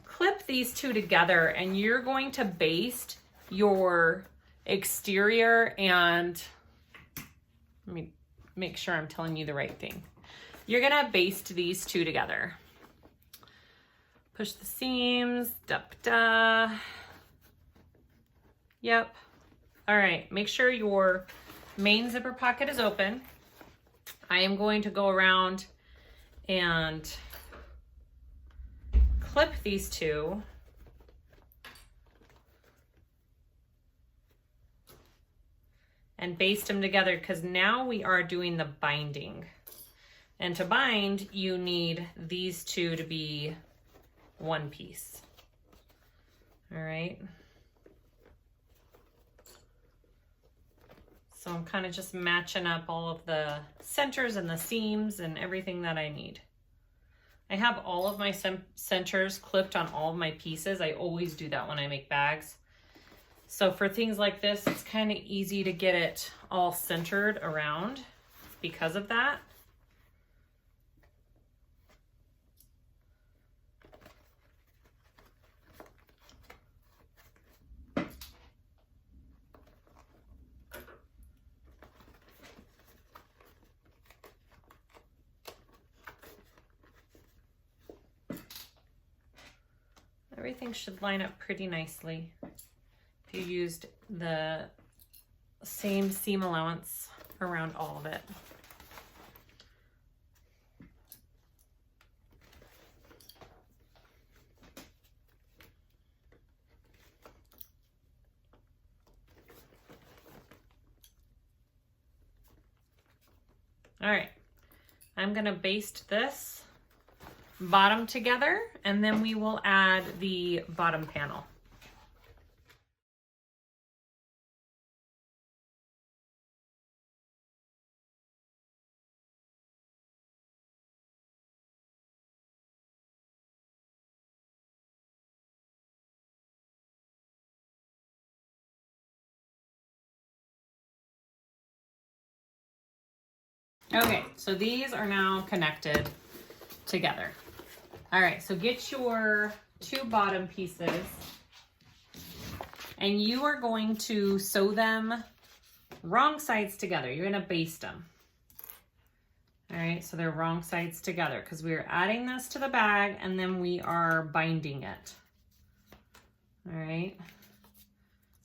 clip these two together and you're going to baste your exterior, and let me make sure I'm telling you the right thing. You're gonna baste these two together. Push the seams, da. Yep. All right, make sure your main zipper pocket is open. I am going to go around and clip these two. And baste them together, because now we are doing the binding. And to bind, you need these two to be one piece. All right. So I'm kind of just matching up all of the centers and the seams and everything that I need. I have all of my centers clipped on all of my pieces. I always do that when I make bags. So for things like this, it's kind of easy to get it all centered around because of that. Everything should line up pretty nicely if you used the same seam allowance around all of it. All right, I'm gonna baste this bottom together, and then we will add the bottom panel. Okay, so these are now connected together. All right, so get your 2 bottom pieces and you are going to sew them wrong sides together. You're gonna baste them. All right, so they're wrong sides together because we are adding this to the bag and then we are binding it. All right,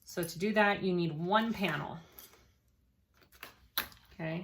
so to do that, you need 1 panel. Okay.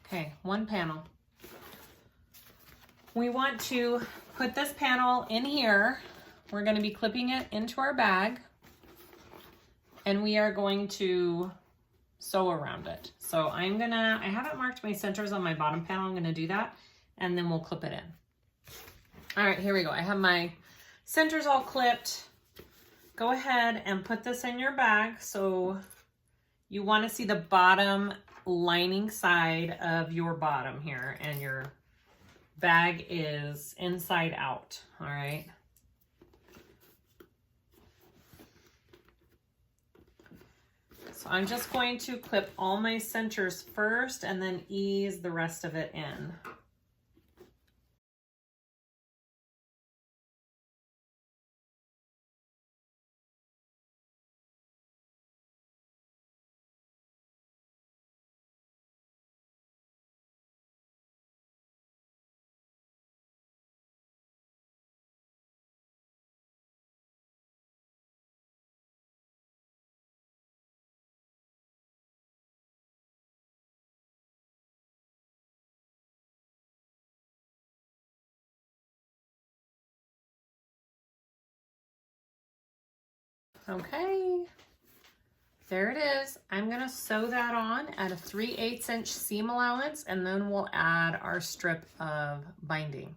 Okay, 1 panel. We want to put this panel in here. We're going to be clipping it into our bag and we are going to sew around it. So I haven't marked my centers on my bottom panel. I'm going to do that and then we'll clip it in. All right, here we go. I have my centers all clipped. Go ahead and put this in your bag. So you want to see the bottom lining side of your bottom here and your bag is inside out. All right. So I'm just going to clip all my centers first and then ease the rest of it in. Okay, there it is. I'm gonna sew that on at a 3/8 inch seam allowance and then we'll add our strip of binding.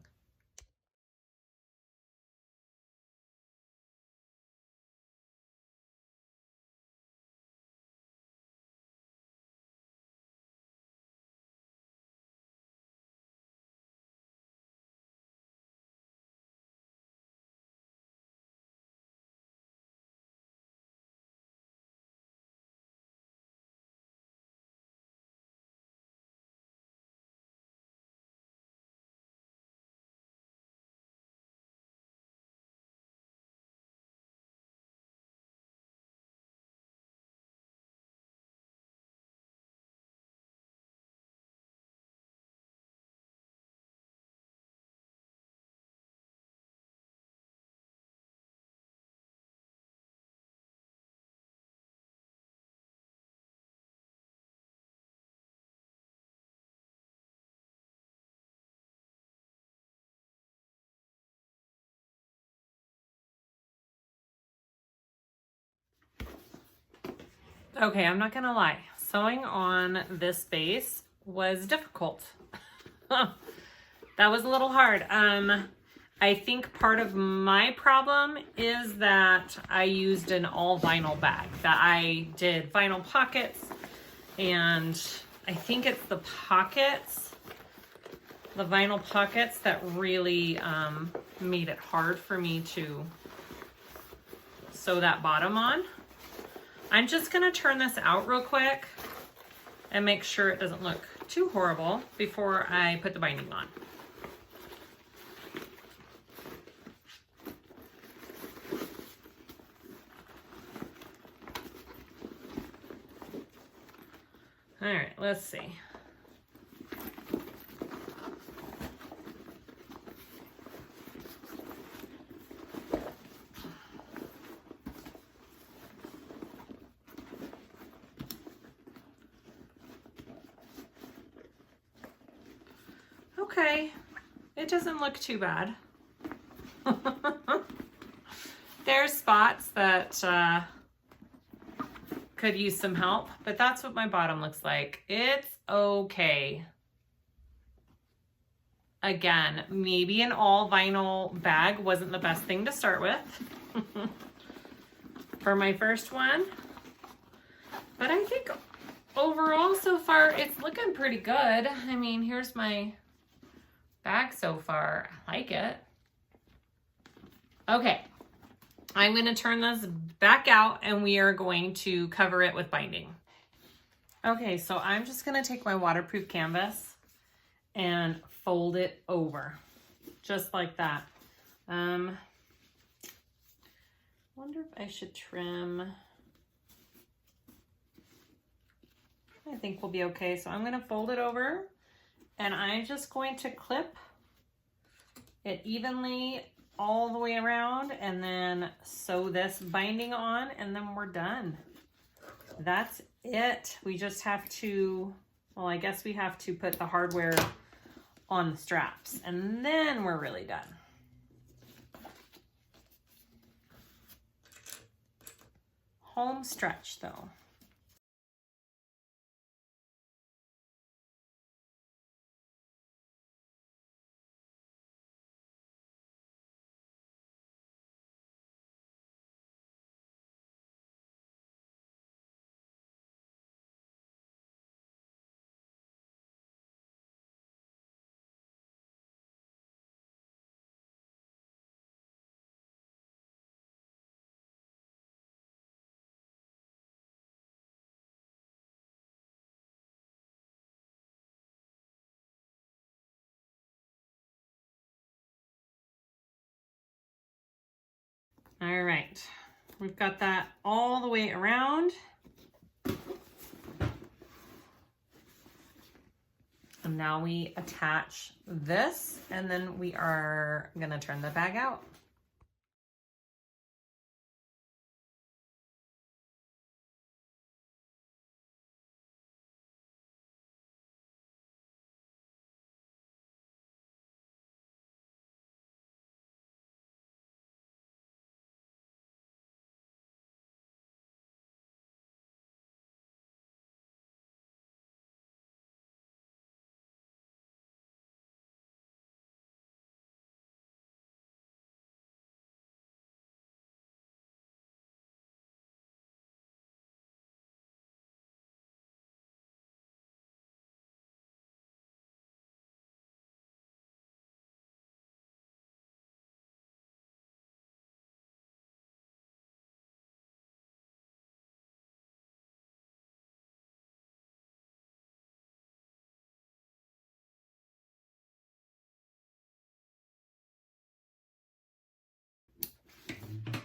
Okay, I'm not gonna lie. Sewing on this base was difficult. That was a little hard. I think part of my problem is that I used an all vinyl bag, that I did vinyl pockets, and I think it's the pockets, the vinyl pockets that really made it hard for me to sew that bottom on. I'm just gonna turn this out real quick and make sure it doesn't look too horrible before I put the binding on. All right, let's see. Okay, it doesn't look too bad. There's spots that could use some help, but that's what my bottom looks like. It's okay. Again, maybe an all vinyl bag wasn't the best thing to start with for my first one, but I think overall so far it's looking pretty good. I mean, here's my bag so far. I like it. Okay, I'm going to turn this back out and we are going to cover it with binding. Okay, so I'm just going to take my waterproof canvas and fold it over just like that. Wonder if I should trim. I think we'll be okay. So I'm going to fold it over and I'm just going to clip it evenly all the way around and then sew this binding on and then we're done. That's it. We just have to, well, I guess we have to put the hardware on the straps and then we're really done. Home stretch though. All right, we've got that all the way around. And now we attach this and then we are gonna turn the bag out.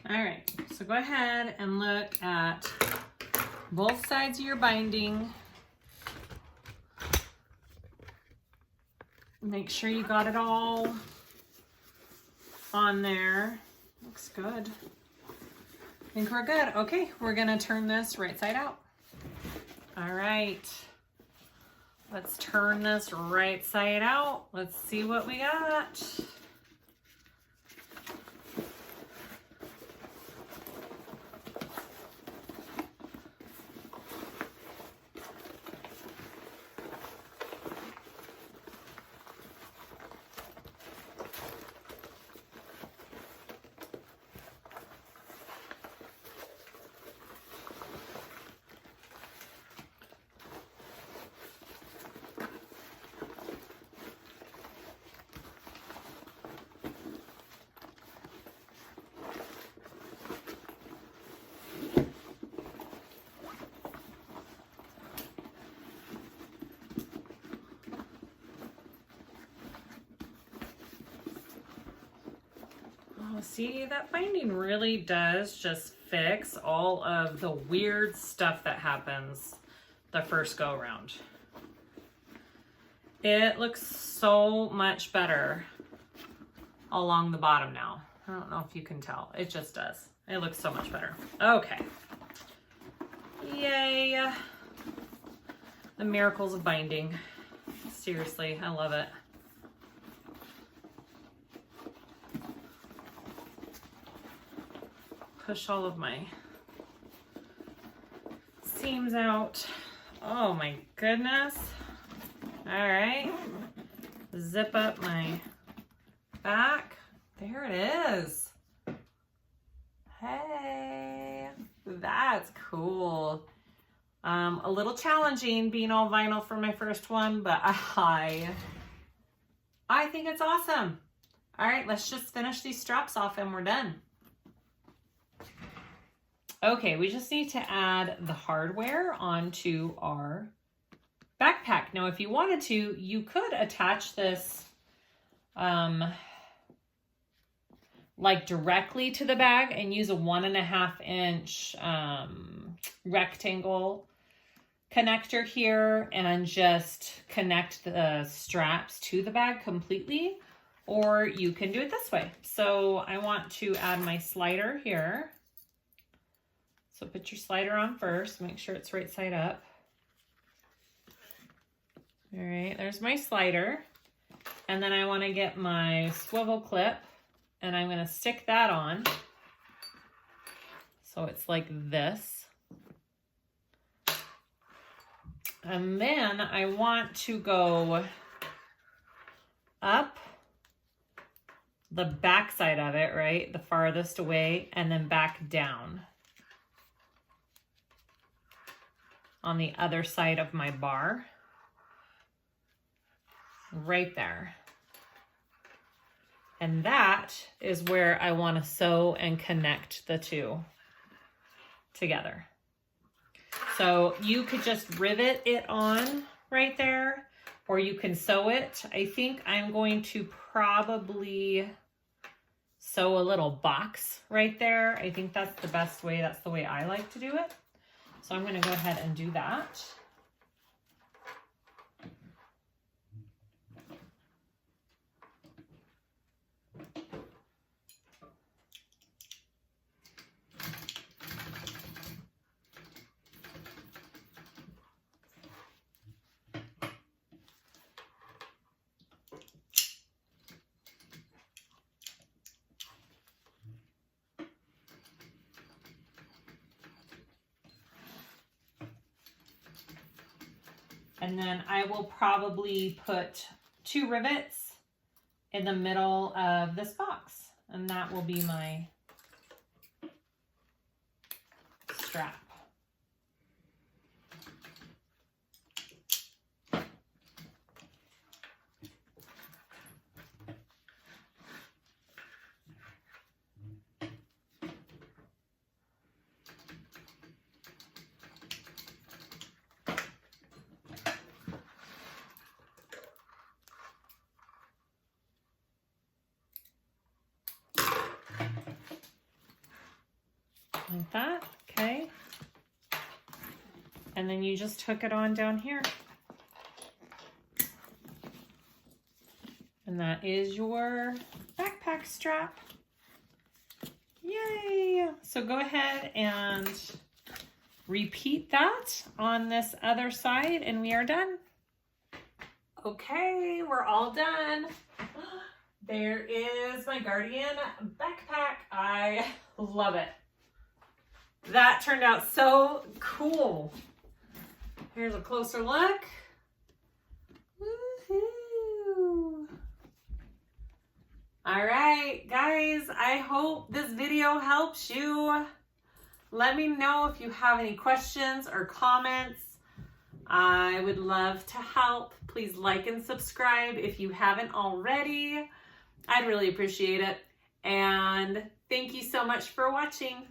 All right, so go ahead and look at both sides of your binding. Make sure you got it all on there. Looks good. I think we're good. Okay, we're gonna turn this right side out. All right, let's turn this right side out. Let's see what we got. See, that binding really does just fix all of the weird stuff that happens the first go around. It looks so much better along the bottom now. I don't know if you can tell. It just does. It looks so much better. Okay. Yay. The miracles of binding. Seriously, I love it. Push all of my seams out. Oh my goodness. All right. Zip up my back. There it is. Hey, that's cool. A little challenging being all vinyl for my first one, but I think it's awesome. All right, let's just finish these straps off and we're done. Okay, we just need to add the hardware onto our backpack. Now, if you wanted to, you could attach this like directly to the bag and use a 1.5 inch rectangle connector here and just connect the straps to the bag completely, or you can do it this way. So I want to add my slider here. So put your slider on first, make sure it's right side up. All right, there's my slider. And then I want to get my swivel clip and I'm going to stick that on. So it's like this. And then I want to go up the back side of it, right? The farthest away, and then back down on the other side of my bar. Right there. And that is where I want to sew and connect the two together. So you could just rivet it on right there, or you can sew it. I think I'm going to probably sew a little box right there. I think that's the best way. That's the way I like to do it. So I'm going to go ahead and do that. And then I will probably put 2 rivets in the middle of this box, and that will be my strap. Like that, okay. And then you just hook it on down here. And that is your backpack strap. Yay! So go ahead and repeat that on this other side and we are done. Okay, we're all done. There is my Guardian backpack. I love it. That turned out so cool. Here's a closer look. Woohoo! All right, guys, I hope this video helps you. Let me know if you have any questions or comments. I would love to help. Please like and subscribe if you haven't already. I'd really appreciate it. And thank you so much for watching.